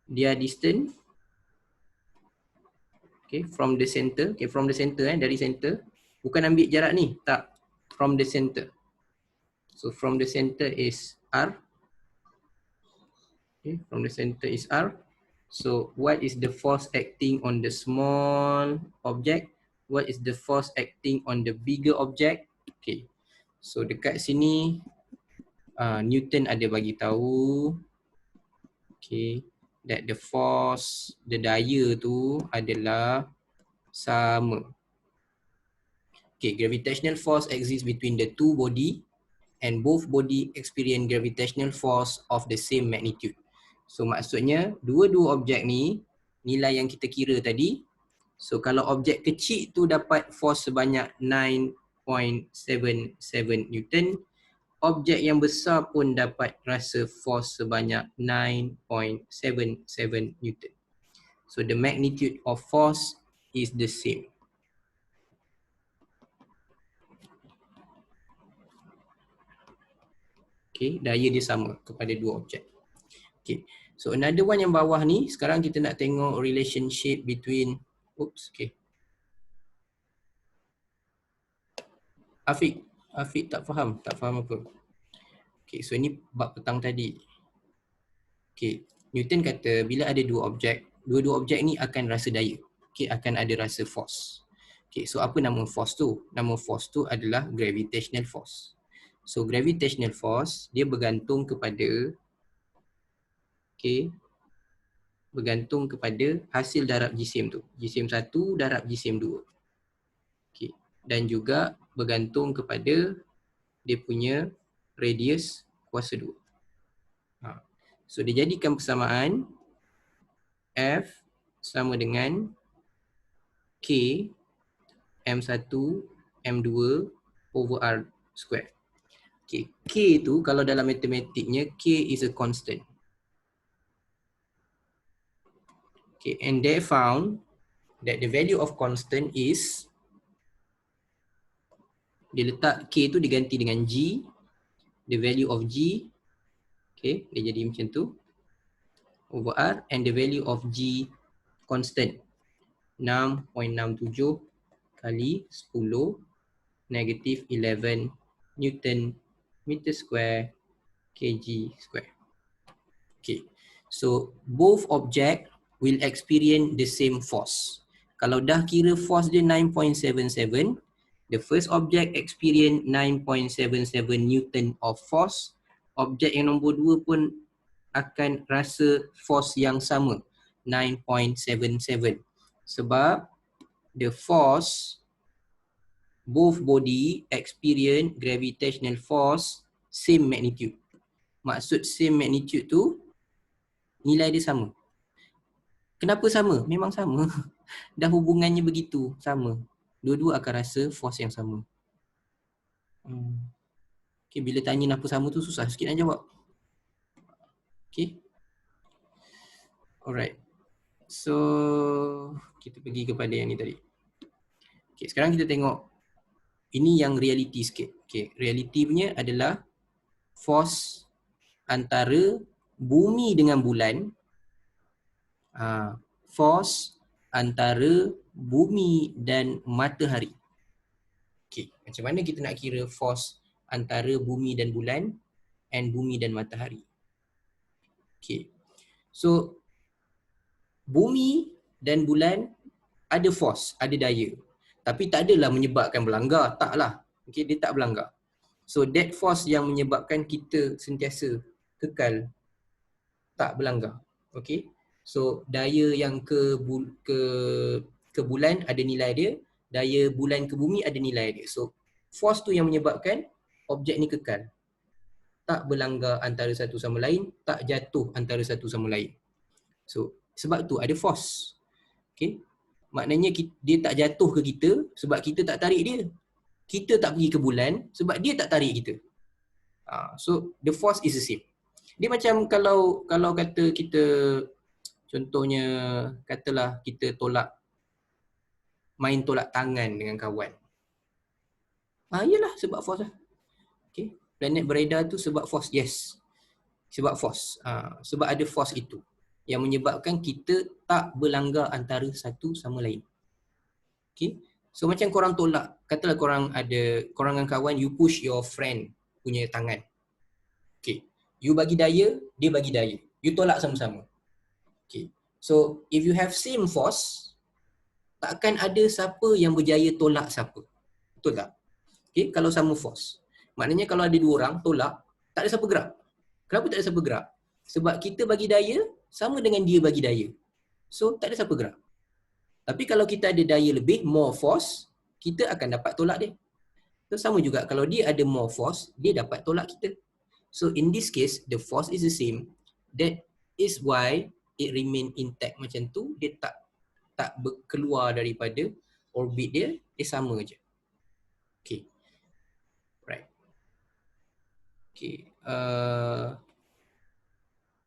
dia distance, okay, from the center. Okay, from the center, dari center. Bukan ambil jarak ni, tak. From the center. So from the center is R. Okay, from the center is R. So what is the force acting on the small object? What is the force acting on the bigger object? Okay, so dekat sini Newton ada bagi tahu, okay, that the force, the daya tu adalah sama. Okay, gravitational force exists between the two body and both body experience gravitational force of the same magnitude. So maksudnya dua-dua objek ni, nilai yang kita kira tadi, so kalau objek kecil tu dapat force sebanyak 9.77 Newton, objek yang besar pun dapat rasa force sebanyak 9.77 Newton. So the magnitude of force is the same. Okay, daya dia sama kepada dua objek. Okay, so another one yang bawah ni, sekarang kita nak tengok relationship between, okay. Afiq tak faham apa. Okay, so ni bab petang tadi. Okay, Newton kata bila ada dua objek, dua-dua objek ni akan rasa daya. Okay, akan ada rasa force. Okay, so apa nama force tu? Nama force tu adalah gravitational force. So gravitational force dia bergantung kepada, okay, bergantung kepada hasil darab jisim tu. Jisim 1 darab jisim 2. Okay, dan juga bergantung kepada dia punya radius kuasa 2. So dia jadikan persamaan F sama dengan K M1 M2 over R square. Okay, K tu kalau dalam matematiknya, K is a constant. Okay, and they found that the value of constant is, dia letak K tu diganti dengan G, the value of G, okay, dia jadi macam tu, over R, and the value of G constant, 6.67 kali 10 negative 11 Newton meter square kg square. Okay, so both object will experience the same force. Kalau dah kira force dia 9.77, the first object experience 9.77 Newton of force. Objek yang nombor 2 pun akan rasa force yang sama, 9.77. Sebab the force, both body experience gravitational force same magnitude. Maksud same magnitude tu, nilai dia sama. Kenapa sama? Memang sama. Dah hubungannya begitu, sama. Dua-dua akan rasa force yang sama. Okay, bila tanya kenapa sama tu susah sikit nak jawab. Okay. Alright. So, kita pergi kepada yang ni tadi. Okay, sekarang kita tengok. Ini yang reality sikit. Okay, reality punya adalah force antara bumi dengan bulan. Force antara bumi dan matahari. Okay, macam mana kita nak kira force antara bumi dan bulan and bumi dan matahari? Okay, so bumi dan bulan ada force, ada daya. Tapi tak adalah menyebabkan berlanggar, taklah. Okay, dia tak berlanggar. So that force yang menyebabkan kita sentiasa kekal tak berlanggar. Okay, so daya yang ke bulan ada nilai dia, daya bulan ke bumi ada nilai dia. So force tu yang menyebabkan objek ni kekal, tak berlanggar antara satu sama lain, tak jatuh antara satu sama lain. So sebab tu ada force. Okay, maknanya dia tak jatuh ke kita sebab kita tak tarik dia. Kita tak pergi ke bulan sebab dia tak tarik kita. So the force is the same. Dia macam kalau kata kita, contohnya katalah kita main tolak tangan dengan kawan. Yalah sebab force lah. Okay, planet beredar tu sebab force, yes. Sebab force. Sebab ada force itu yang menyebabkan kita tak berlanggar antara satu sama lain. Okay, so macam korang tolak, katalah korang dengan kawan, you push your friend punya tangan. Okay, you bagi daya, dia bagi daya, you tolak sama-sama. Okay, so if you have same force, takkan ada siapa yang berjaya tolak siapa. Betul tak? Okay, kalau sama force, maknanya kalau ada dua orang tolak, tak ada siapa gerak. Kenapa tak ada siapa gerak? Sebab kita bagi daya sama dengan dia bagi daya. So tak ada siapa gerak. Tapi kalau kita ada daya lebih, more force, kita akan dapat tolak dia. So sama juga kalau dia ada more force, dia dapat tolak kita. So in this case, the force is the same. That is why it remain intact macam tu. Dia tak keluar daripada orbit dia, dia sama je. Okay. Right. Okay.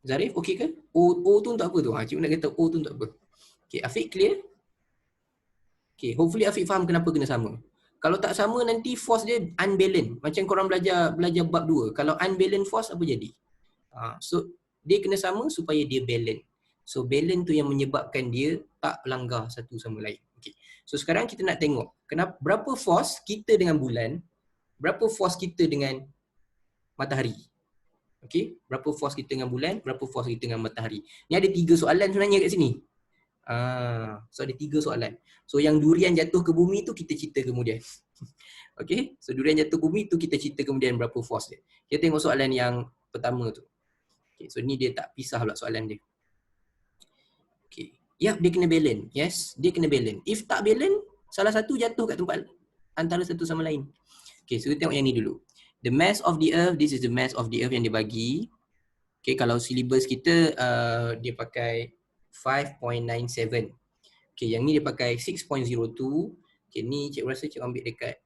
Zarif, okay ke? O tu untuk apa tu? Cikgu nak kata O tu untuk apa? Okay, Afiq clear? Okay, hopefully Afiq faham kenapa kena sama. Kalau tak sama nanti force dia unbalance. Macam korang belajar bab 2. Kalau unbalance force apa jadi? So dia kena sama supaya dia balance. So balance tu yang menyebabkan dia tak langgar satu sama lain. Okay. So sekarang kita nak tengok berapa force kita dengan bulan, berapa force kita dengan matahari. Okay, berapa force kita dengan bulan, berapa force kita dengan matahari. Ni ada 3 soalan sebenarnya kat sini. So ada 3 soalan. So yang durian jatuh ke bumi tu kita cerita kemudian. Okay, so durian jatuh ke bumi tu kita cerita kemudian berapa force dia. Kita tengok soalan yang pertama tu. Okay, so ni dia tak pisah pula soalan dia. Okay, yap, dia kena balance. Yes, dia kena balance. If tak balance, salah satu jatuh kat tempat antara satu sama lain. Okay, so kita tengok yang ni dulu. The mass of the earth, this is the mass of the earth yang dia bagi. Okay, kalau syllabus kita dia pakai 5.97. Okay, yang ni dia pakai 6.02. Okay, ni cikgu rasa cikgu ambil dekat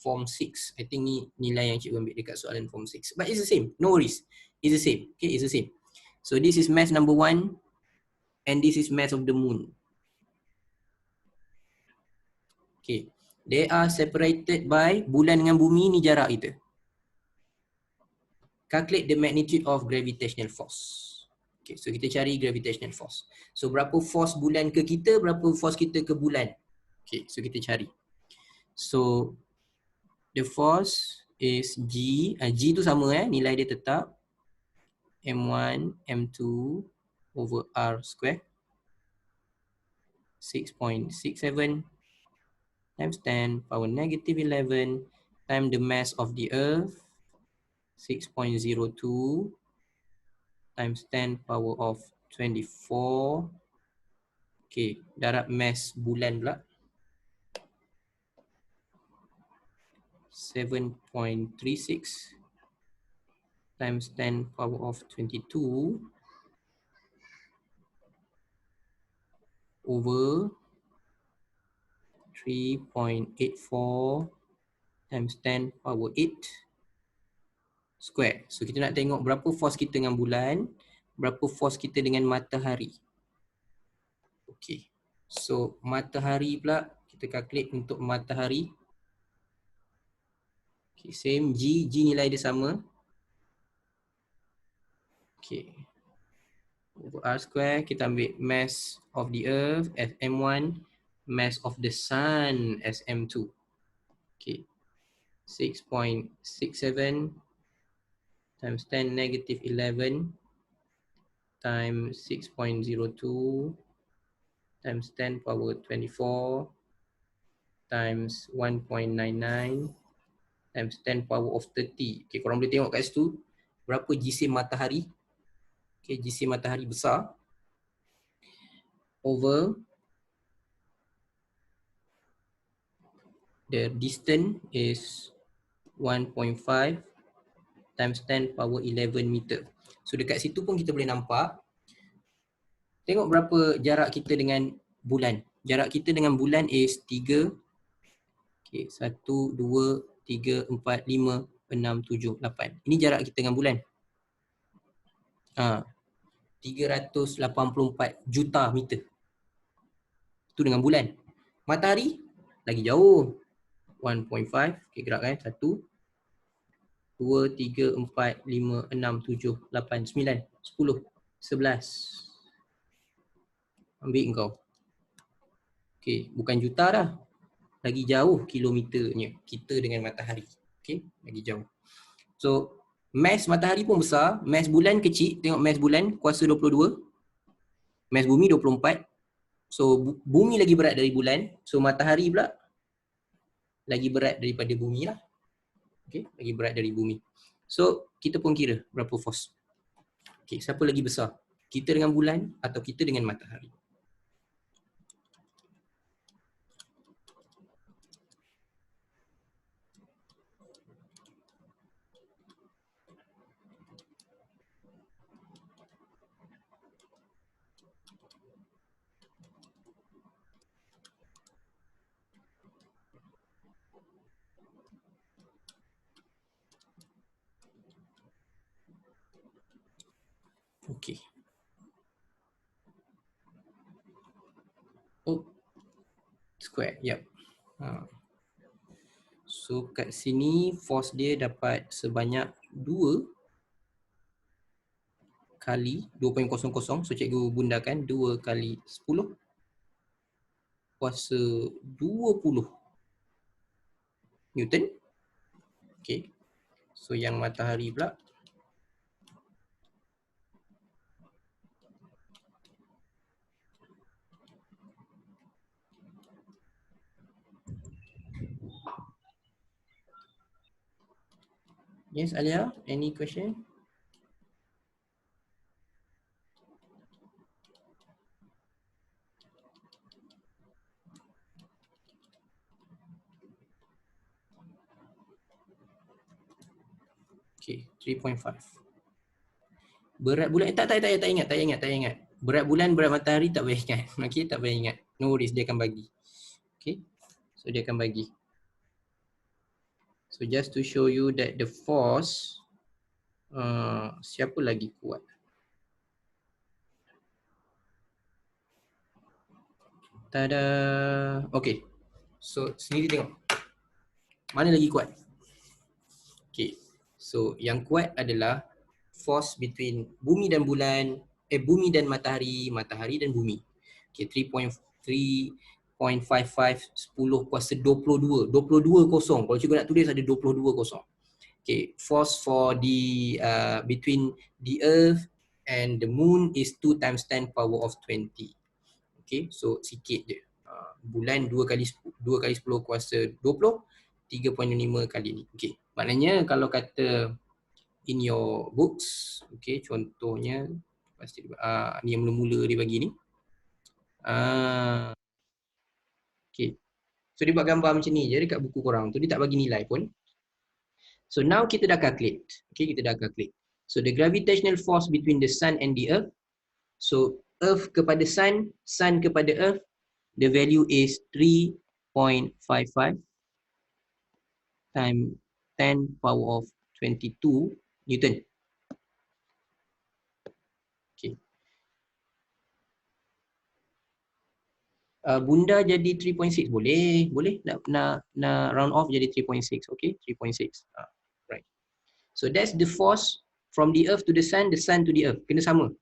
form 6. I think ni nilai yang cikgu ambil dekat soalan form 6. But it's the same. No worries. It's the same. Okay, it's the same. So this is mass number 1 and this is mass of the moon. Okay. They are separated by bulan dengan bumi ni jarak kita. Calculate the magnitude of gravitational force. Okay, so kita cari gravitational force. So berapa force bulan ke kita, berapa force kita ke bulan. Okay, so kita cari. So the force is G. G tu sama nilai dia tetap. M1, M2 over R square. 6.67 times 10 power negative 11 times the mass of the earth. 6.02 times 10 power of 24. Okay, darab mass bulan pula. 7.36 times 10 power of 22 over 3.84 times 10 power 8 square. So kita nak tengok berapa force kita dengan bulan, berapa force kita dengan matahari. Okay. So matahari pula kita calculate untuk matahari. Okay, same G nilai dia sama. Okay. Over R square kita ambil mass of the earth as M1, mass of the sun as M2. Okay. 6.67 times 10 negative 11 times 6.02 times 10 power 24 times 1.99 times 10 power of 30. Okay, korang boleh tengok kat situ berapa jisim matahari. Okay, jisim matahari besar over the distance is 1.5 times 10 power 11 meter. So dekat situ pun kita boleh nampak. Tengok berapa jarak kita dengan bulan. Jarak kita dengan bulan is 3. Okay, 1, 2, 3, 4, 5, 6, 7, 8. Ini jarak kita dengan bulan. 384 juta meter. Itu dengan bulan. Matahari lagi jauh. 1.5. Okay, gerak kan. 1, 2, 3, 4, 5, 6, 7, 8, 9, 10, 11. Ambil engkau. Okay, bukan juta dah. Lagi jauh kilometernya kita dengan matahari. Okay, lagi jauh. So, mass matahari pun besar. Mass bulan kecil. Tengok mass bulan kuasa 22. Mass bumi 24. So, bumi lagi berat dari bulan. So, matahari pula lagi berat daripada bumi lah. Okay, lagi berat dari bumi. So, kita pun kira berapa force. Okay, siapa lagi besar? Kita dengan bulan atau kita dengan matahari? Okay. Oh, square, yep. So kat sini force dia dapat sebanyak 2 kali 2.00. So cikgu bundakan 2 kali 10 kuasa 20 Newton. Okay. So yang matahari pula Yes, Alia, any question? Okay, 3.5. Berat bulan, tak ingat. Berat bulan, berat matahari tak payah ingat. Okay, tak payah ingat. No worries, dia akan bagi. Okay, so dia akan bagi. So just to show you that the force, siapa lagi kuat? Tada. Okay. So sendiri tengok. Mana lagi kuat? Okay. So yang kuat adalah force between bumi dan bulan, bumi dan matahari, matahari dan bumi. Okay, 3.55 10 kuasa 22 kosong. Kalau cikgu nak tulis ada 22 kosong. Okay, force for the between the earth and the moon is 2 times 10 power of 20. Okay, so sikit je. Bulan 2 kali 10 kuasa 20, 3.5 kali ni. Okay, maknanya kalau kata in your books, okay, contohnya pasti ni yang mula-mula dia bagi ni. Okay, so dia buat gambar macam ni je dekat buku korang tu, dia tak bagi nilai pun. So now kita dah calculate. Okay, kita dah calculate. So the gravitational force between the sun and the earth. So earth kepada sun kepada earth, the value is 3.55 times 10 power of 22 Newton. Okay. Bunda jadi 3.6 boleh nak round off jadi 3.6. Okay, 3.6. Right. So that's the force from the earth to the sun to the earth. Kena sama.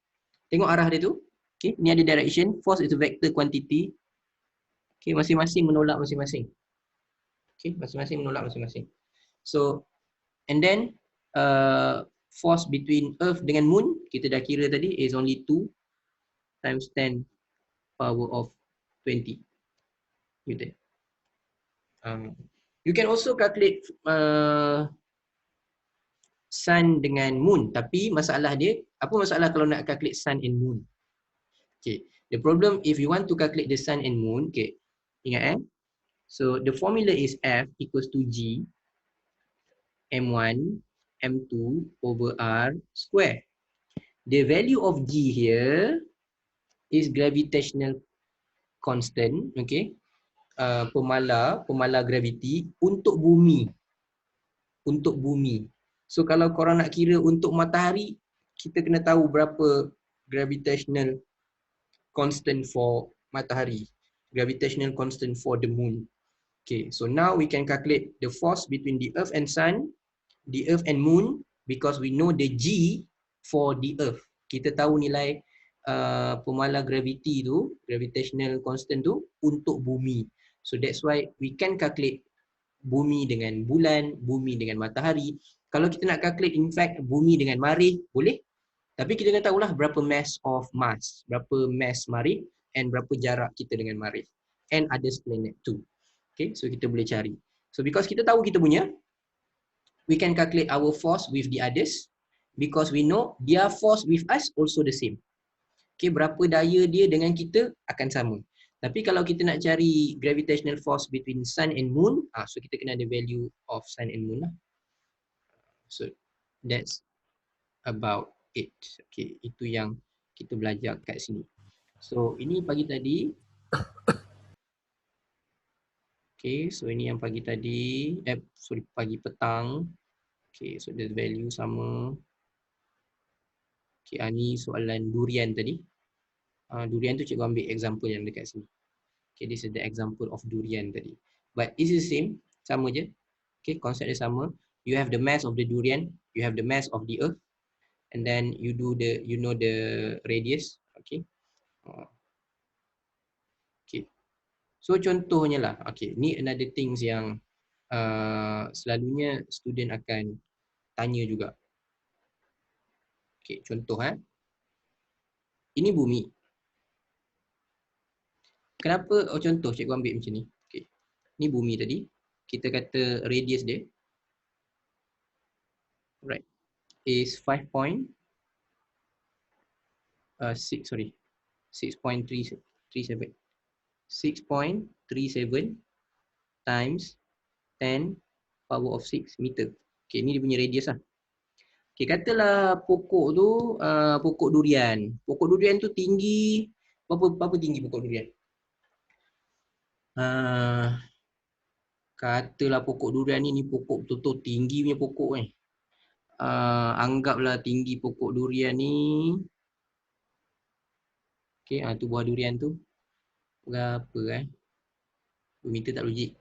Tengok arah dia tu. Okay, ni ada direction. Force is a vector quantity. Okay, masing-masing menolak masing-masing. Okay, masing-masing menolak masing-masing. So, and then force between earth dengan moon, kita dah kira tadi, is only 2 times 10 power of 20 Newton. You can also calculate sun dengan moon, tapi masalah dia, apa masalah kalau nak calculate sun and moon? Okay, the problem if you want to calculate the sun and moon, okay, ingat so the formula is F equals to G M1 M2 over R square. The value of G here is gravitational constant, okay, pemala gravity untuk bumi. Untuk bumi. So kalau korang nak kira untuk matahari, kita kena tahu berapa gravitational constant for matahari, gravitational constant for the moon. Okay, so now we can calculate the force between the earth and sun, the earth and moon, because we know the G for the earth. Kita tahu nilai pemala gravity tu, gravitational constant tu untuk bumi. So that's why we can calculate bumi dengan bulan, bumi dengan matahari. Kalau kita nak calculate in fact bumi dengan marikh, boleh. Tapi kita kena tahulah berapa mass of Mars, berapa mass marikh and berapa jarak kita dengan marikh. And others planet too. Okay, so kita boleh cari. So because kita tahu kita punya, we can calculate our force with the others because we know their force with us also the same. Okay, berapa daya dia dengan kita akan sama. Tapi kalau kita nak cari gravitational force between sun and moon, so kita kena ada value of sun and moon lah. So that's about it. Okay, itu yang kita belajar kat sini. So ini pagi tadi. Okay, so ini yang pagi tadi. Pagi petang. Okay, so the value sama. Okay, ni soalan durian tadi. Durian tu cikgu ambil example yang dekat sini. Okay, this is the example of durian tadi. But this is the same, sama je. Okay, konsep dia sama. You have the mass of the durian, you have the mass of the earth, and then you do the, you know the radius. Okay. Okay. So contohnya lah. Okay, ni another things yang selalunya student akan tanya juga. Okay, contoh ini bumi. Kenapa, contoh cikgu ambil macam ni. Okay. Ni bumi tadi. Kita kata radius dia. Right. Is 6.37 times 10 power of 6 meter. Okay, ni dia punya radius lah. Okay, katalah pokok tu pokok durian. Pokok durian tu tinggi, berapa tinggi pokok durian? Katalah pokok durian ni pokok betul-betul tinggi punya pokok ni. Anggaplah tinggi pokok durian ni. Okey, tu buah durian tu. Berapa 2 meter tak logik.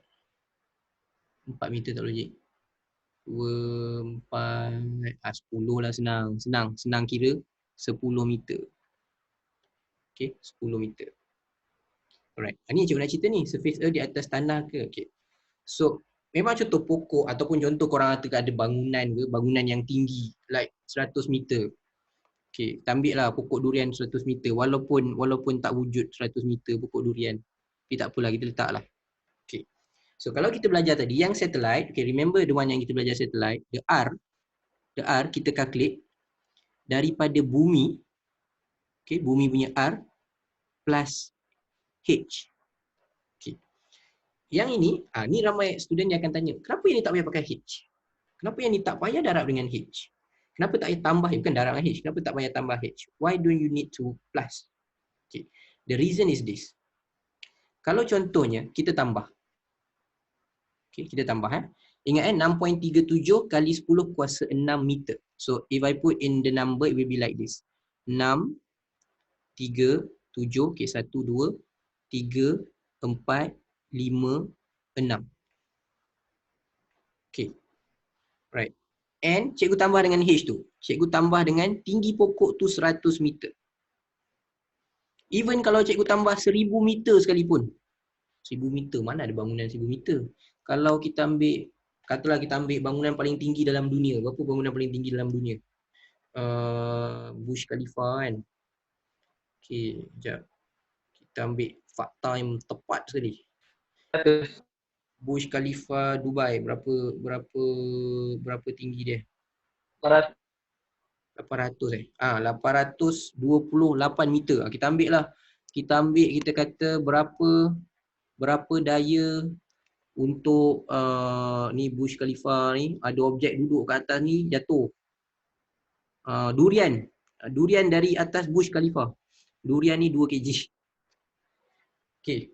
4 meter tak logik. 2, 4, 10 lah senang. Senang kira 10 meter. Okey, 10 meter. Alright. Ni cikgu nak cerita ni, surface earth di atas tanah ke? Okey. So, memang contoh pokok ataupun contoh korang kata ada bangunan ke, bangunan yang tinggi like 100 meter. Okey, kita ambil lah pokok durian 100 meter walaupun tak wujud 100 meter pokok durian. Tapi tak apalah, kita letak lah. Okey. So, kalau kita belajar tadi yang satellite, okay, remember the one yang kita belajar satellite, the R kita calculate daripada bumi, okay, bumi punya R plus H. Okay. Yang ini, ni ramai student yang akan tanya, kenapa yang ni tak payah pakai H? Kenapa yang ni tak payah darab dengan H? Kenapa tak payah tambah, bukan darab dengan H, kenapa tak payah tambah H? Why don't you need to plus? Okay. The reason is this. Kalau contohnya, kita tambah. Okay, kita tambah. Ingat 6.37 kali 10 kuasa 6 meter. So, if I put in the number, it will be like this. 6, 3, 7, okay, 1, 2, 3, 4, 5, 6. Okay. Right. And cikgu tambah dengan H tu. Cikgu tambah dengan tinggi pokok tu 100 meter. Even kalau cikgu tambah 1000 meter sekalipun. 1000 meter, mana ada bangunan 1000 meter. Kalau kita ambil, katalah kita ambil bangunan paling tinggi dalam dunia. Berapa bangunan paling tinggi dalam dunia? Burj Khalifa kan. Okay, sekejap. Kita ambil fakta yang tepat sekali. Burj Khalifa Dubai berapa tinggi dia? 800 828 meter. Kita ambil lah. Kita kata berapa daya untuk ni Burj Khalifa ni, ada objek duduk kat atas ni jatuh. Durian dari atas Burj Khalifa. Durian ni 2 kg. Okay.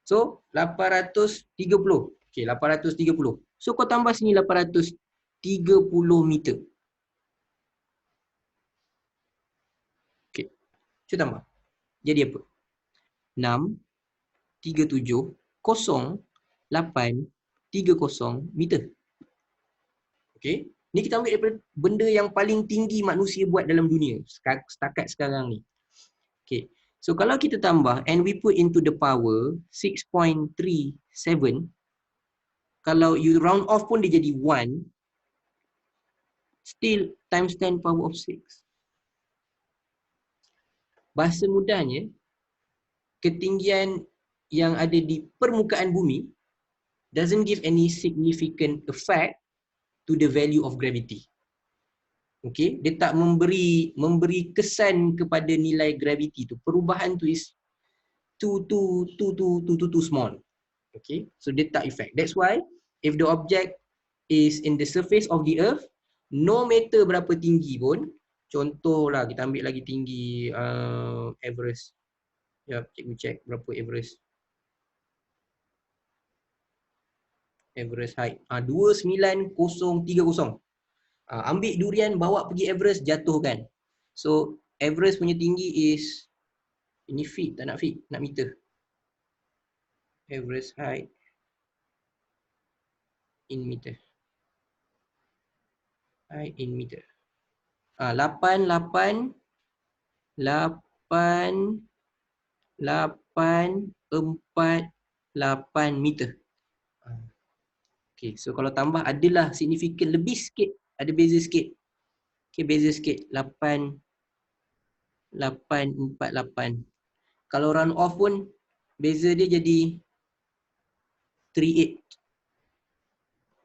So, 830. Okay, 830. So, kau tambah sini 830 meter. Okay. Cuba tambah. Jadi apa? 6, 37, 0, 8, 30 meter. Okay. Ni kita ambil daripada benda yang paling tinggi manusia buat dalam dunia. Setakat sekarang ni. Okay. So, kalau kita tambah and we put into the power 6.37, kalau you round off pun dia jadi 1, still times 10 power of 6. Bahasa mudahnya, ketinggian yang ada di permukaan bumi doesn't give any significant effect to the value of gravity. Okay, dia tak memberi kesan kepada nilai gravity tu. Perubahan tu is too small. Okay, so dia tak effect. That's why if the object is in the surface of the earth, no matter berapa tinggi pun, contohlah kita ambil lagi tinggi Everest. Ya, cikgu check berapa Everest. Everest height 29030. Ambil durian, bawa pergi Everest, jatuhkan. So Everest punya tinggi is, ini feet, tak nak feet, nak meter. Everest height in meter. Height in meter. 848 meter. Okay, so kalau tambah adalah signifikan lebih sikit, ada beza sikit. Okay, beza sikit 848. Kalau round off pun beza dia jadi 38.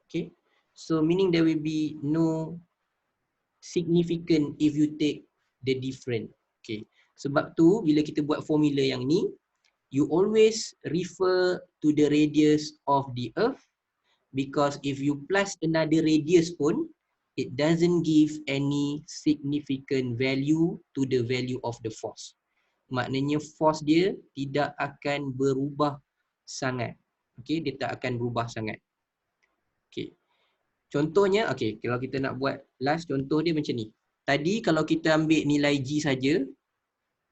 Okay, so meaning there will be no significant if you take the different. Okay, sebab tu bila kita buat formula yang ni, you always refer to the radius of the earth, because if you plus another radius pun, it doesn't give any significant value to the value of the force. Maknanya force dia tidak akan berubah sangat. Okay, dia tak akan berubah sangat. Okay. Contohnya, okay, kalau kita nak buat last contoh dia macam ni. Tadi kalau kita ambil nilai G saja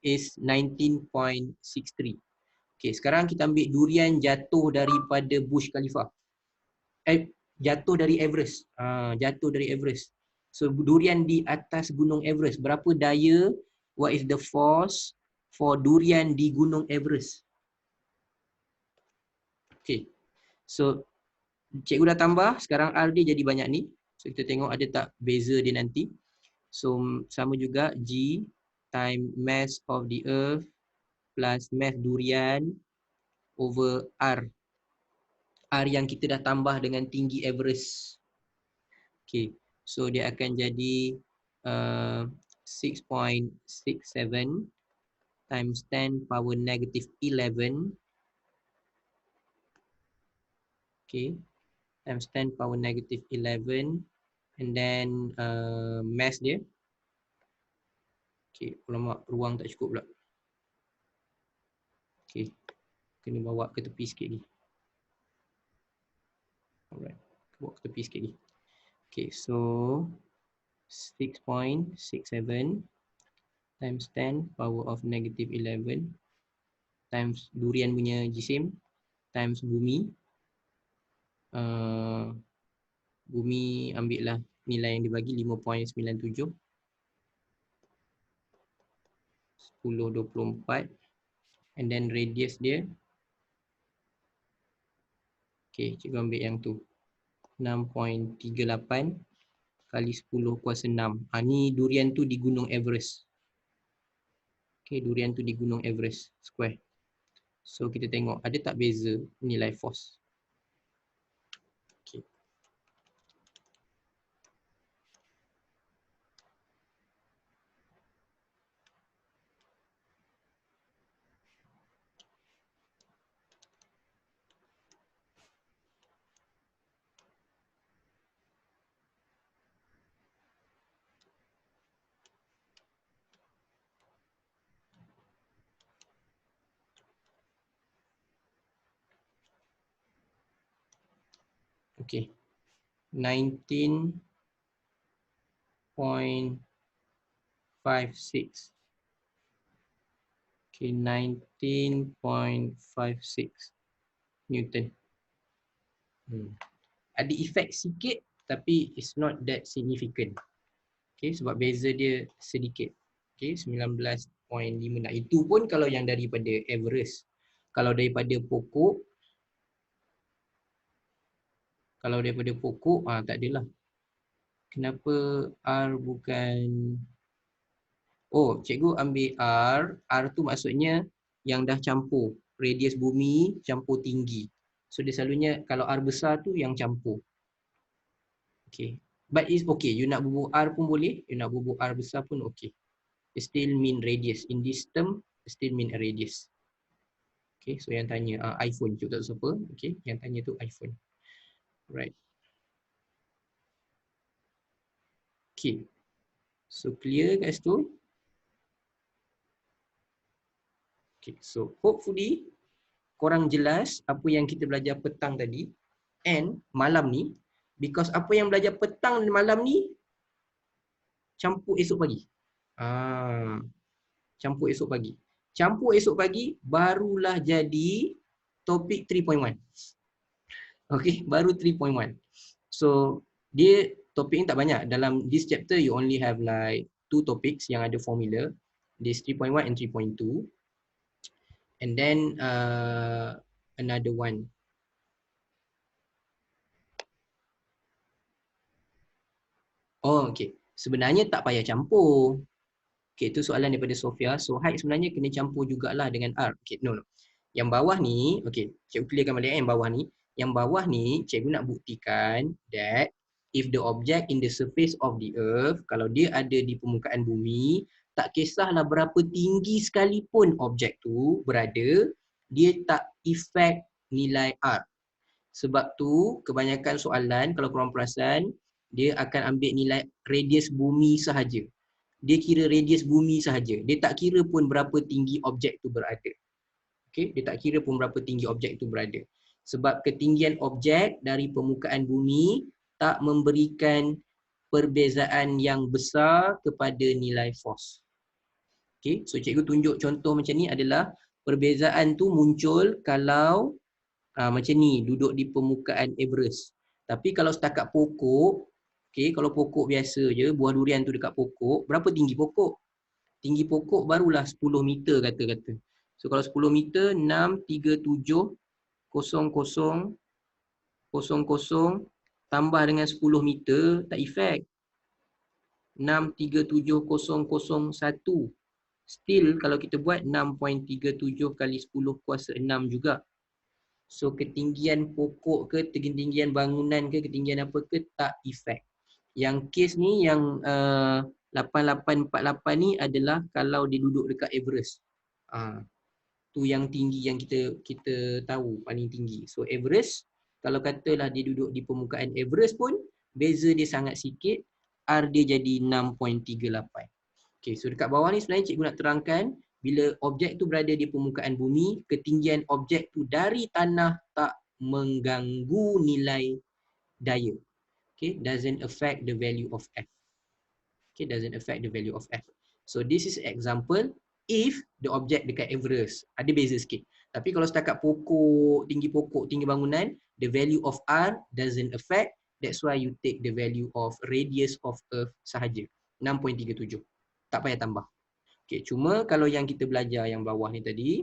is 19.63. Okay, sekarang kita ambil durian jatuh daripada Burj Khalifa. Jatuh dari Everest. Jatuh dari Everest. So durian di atas Gunung Everest. Berapa daya? What is the force for durian di Gunung Everest? Okay. So cikgu dah tambah. Sekarang R dia jadi banyak ni. So kita tengok ada tak beza dia nanti. So sama juga G time mass of the earth plus mass durian over R. R yang kita dah tambah dengan tinggi Everest. Okay. So dia akan jadi 6.67 times 10 power negative 11. Okay. Times 10 power negative 11. And then mass dia. Okay. Alamak, ruang tak cukup pula. Okay. Kena bawa ke tepi sikit lagi. Alright. Bawa ke tepi sikit lagi. Okay. So 6.67 times 10 power of negative 11 times durian punya jisim times bumi. Bumi ambil lah nilai yang dibagi 5.97. 10.24 and then radius dia. Okay, cikgu ambil yang tu 6.38 kali 10 kuasa 6. Ni durian tu di Gunung Everest. Okay, durian tu di Gunung Everest square. So kita tengok ada tak beza nilai force. Okay. Okay. 19.56. Okay, 19.56 Newton. Ada efek sikit tapi it's not that significant. Okay, sebab beza dia sedikit. Okay, 19.56. Itu pun kalau yang daripada Everest. Kalau daripada pokok, tak adalah. Kenapa R bukan... Oh, cikgu ambil R. R tu maksudnya yang dah campur. Radius bumi campur tinggi. So dia selalunya kalau R besar tu yang campur. Okay. But it's okay. You nak bubuh R pun boleh. You nak bubuh R besar pun okay. It still mean radius. In this term, it still mean a radius. Okay. So yang tanya iPhone. Cikgu tak tahu siapa. Okay. Yang tanya tu iPhone. Right. Okay. So clear kat situ. Okay. So hopefully korang jelas apa yang kita belajar petang tadi and malam ni. Because apa yang belajar petang dan malam ni campur esok pagi. Campur esok pagi. Campur esok pagi barulah jadi topik 3.1. Okay, baru 3.1. So, dia topik ni tak banyak. Dalam this chapter you only have like 2 topics yang ada formula. This 3.1 and 3.2. And then another one. Oh, okay. Sebenarnya tak payah campur. Okay, itu soalan daripada Sofia. So, height sebenarnya kena campur jugalah dengan R. Okay, no. Yang bawah ni, okay, cikgu clearkan balik yang bawah ni. Yang bawah ni, cikgu nak buktikan that if the object in the surface of the earth, kalau dia ada di permukaan bumi, tak kisahlah berapa tinggi sekalipun objek tu berada, dia tak effect nilai R. Sebab tu, kebanyakan soalan, kalau korang perasan, dia akan ambil nilai radius bumi sahaja. Dia kira radius bumi sahaja. Dia tak kira pun berapa tinggi objek tu berada. Okay? Dia tak kira pun berapa tinggi objek tu berada. Sebab ketinggian objek dari permukaan bumi tak memberikan perbezaan yang besar kepada nilai force. Okay, so cikgu tunjuk contoh macam ni adalah perbezaan tu muncul kalau macam ni duduk di permukaan Everest. Tapi kalau setakat pokok, okay, kalau pokok biasa je, buah durian tu dekat pokok, berapa tinggi pokok? Tinggi pokok barulah 10 meter kata-kata. So kalau 10 meter, 6, 3, 7, 0, 0, 0, 0, tambah dengan 10 meter, tak efek. 6, 3, 7, 0, 0, 1. Still kalau kita buat 6.37 kali 10 kuasa 6 juga. So ketinggian pokok ke, ketinggian bangunan ke, ketinggian apa ke tak efek. Yang kes ni yang 8848 ni adalah kalau dia duduk dekat Everest. Tu yang tinggi yang kita tahu paling tinggi. So Everest, kalau katalah dia duduk di permukaan Everest pun beza dia sangat sikit, R dia jadi 6.38. Okay, so dekat bawah ni sebenarnya cikgu nak terangkan bila objek tu berada di permukaan bumi, ketinggian objek tu dari tanah tak mengganggu nilai daya. Okay, doesn't affect the value of F. Okay, doesn't affect the value of F. So this is example if the object dekat Everest. Ada beza sikit. Tapi kalau setakat pokok, tinggi bangunan, the value of R doesn't affect. That's why you take the value of radius of Earth sahaja. 6.37. Tak payah tambah. Okay, cuma kalau yang kita belajar yang bawah ni tadi,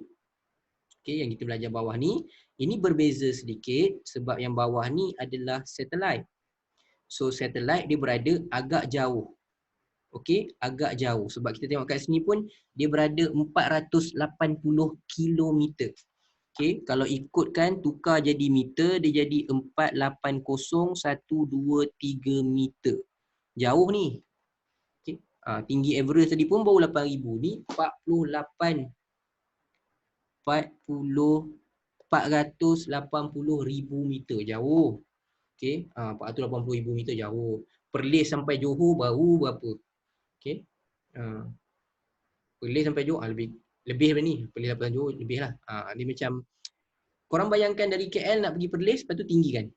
okay, yang kita belajar bawah ni, ini berbeza sedikit sebab yang bawah ni adalah satellite. So satellite dia berada agak jauh. Okay, agak jauh. Sebab kita tengok kat sini pun dia berada 480 km. Okay, kalau ikutkan tukar jadi meter, dia jadi 480,123 meter. Jauh ni. Okay. Tinggi Everest tadi pun baru 8,000. Ni 480,000 meter. Jauh. Okay. 480,000 meter jauh. Perlis sampai Johor baru berapa? Okay. Perlis sampai Johor lebih daripada ni. Perlis sampai Johor lebih lah. Dia macam korang bayangkan dari KL nak pergi Perlis, lepas tu tinggi kan.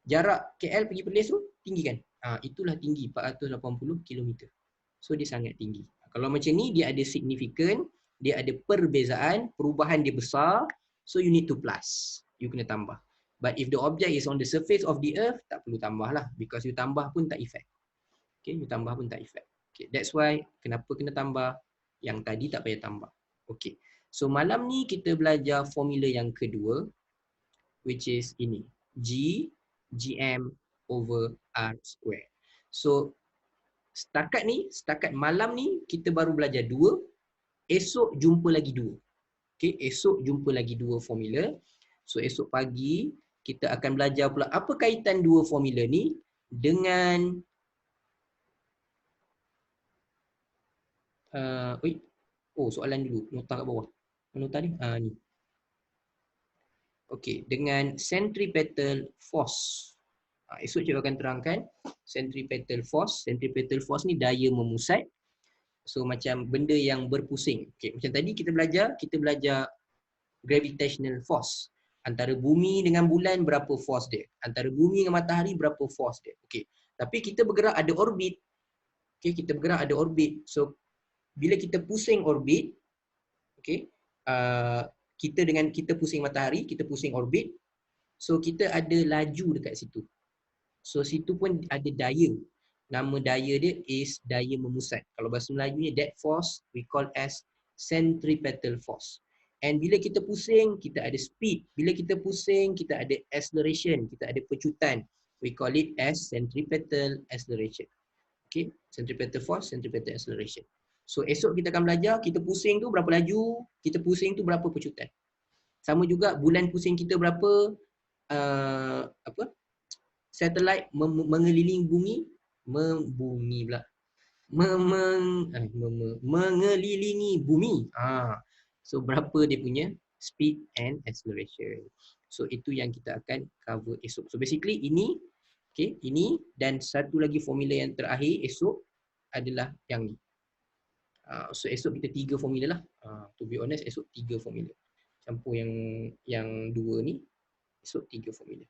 Jarak KL pergi Perlis tu tinggi kan. Itulah tinggi 480 km. So dia sangat tinggi. Kalau macam ni dia ada signifikan, dia ada perbezaan, perubahan dia besar, so you need to plus. You kena tambah. But if the object is on the surface of the earth, tak perlu tambah lah. Because you tambah pun tak effect. Okay, you tambah pun tak effect. Okay, that's why kenapa kena tambah, yang tadi tak payah tambah. Okay, so malam ni kita belajar formula yang kedua, which is ini. G, GM over R square. So, setakat malam ni kita baru belajar 2. Esok jumpa lagi 2. Okay, esok jumpa lagi 2 formula. So, esok pagi kita akan belajar pula apa kaitan 2 formula ni dengan soalan dulu. Nota kat bawah. Nota ni? Ni. Okay, dengan centripetal force. Esok cikgu akan terangkan centripetal force. Centripetal force ni daya memusat. So macam benda yang berpusing. Okay, macam tadi kita belajar gravitational force. Antara bumi dengan bulan berapa force dia? Antara bumi dengan matahari berapa force dia? Okay. Tapi kita bergerak ada orbit. Okay, kita bergerak ada orbit. So bila kita pusing orbit, okay, kita pusing matahari, kita pusing orbit. So kita ada laju dekat situ. So situ pun ada daya. Nama daya dia is daya memusat. Kalau bahasa Melayu ni that force we call as centripetal force. And bila kita pusing, kita ada speed. Bila kita pusing, kita ada acceleration, kita ada pecutan. We call it as centripetal acceleration. Okay, centripetal force, centripetal acceleration. So esok kita akan belajar kita pusing tu berapa laju, kita pusing tu berapa pecutan. Sama juga bulan pusing kita berapa satellite mengelilingi bumi, mengelilingi bumi. So berapa dia punya speed and acceleration. So itu yang kita akan cover esok. So basically ini, okay, ini dan satu lagi formula yang terakhir esok adalah yang ni. So esok kita 3 formula lah. To be honest esok 3 formula. Campur yang dua ni. So 3 formula.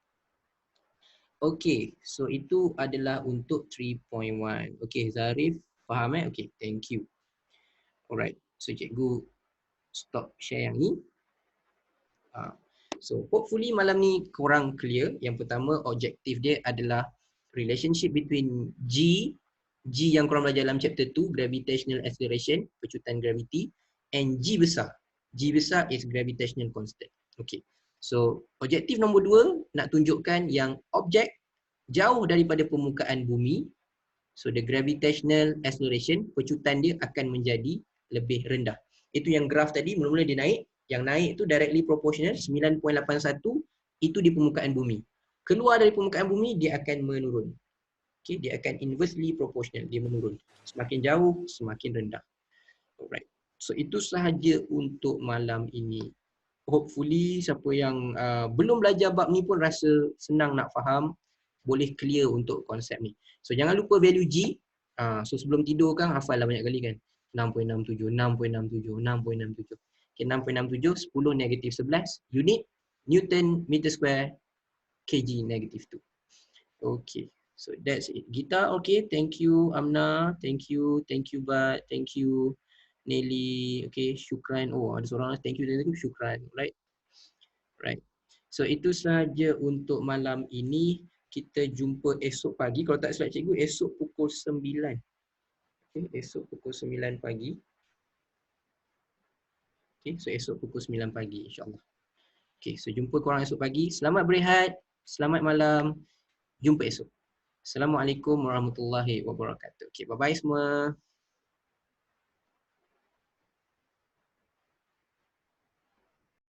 Okay, so itu adalah untuk 3.1. Okay, Zarif faham Okay, thank you. Alright, so cikgu stop share yang ni. So hopefully malam ni korang clear. Yang pertama objektif dia adalah relationship between G yang korang belajar dalam chapter 2, gravitational acceleration, pecutan graviti, and G besar. G besar is gravitational constant. Okay. So objektif nombor 2 nak tunjukkan yang objek jauh daripada permukaan bumi. So the gravitational acceleration, pecutan dia akan menjadi lebih rendah. Itu yang graf tadi, mula-mula dia naik. Yang naik tu directly proportional, 9.81 itu di permukaan bumi. Keluar dari permukaan bumi, dia akan menurun. Okay, dia akan inversely proportional, dia menurun. Semakin jauh, semakin rendah. Alright. So itu sahaja untuk malam ini. Hopefully siapa yang belum belajar bab ni pun rasa senang nak faham, boleh clear untuk konsep ni. So jangan lupa value G. So sebelum tidur kan hafal lah banyak kali kan. 6.67, 6.67, 6.67. Okay, 6.67, 10 negatif 11 unit Newton meter square kg negatif 2. Okay, so that's it. Gita, okay, thank you. Amna, thank you. Thank you, Bat, thank you. Nelly, okay, syukran. Oh, ada seorang, thank you, syukran. Right, right. So itu saja untuk malam ini. Kita jumpa esok pagi. Kalau tak silap cikgu, esok pukul 9. Okay, esok pukul 9 pagi. Okay, so esok pukul 9 pagi insyaAllah. Okay, so jumpa korang esok pagi. Selamat berehat. Selamat malam. Jumpa esok. Assalamualaikum warahmatullahi wabarakatuh. Okay, bye-bye semua.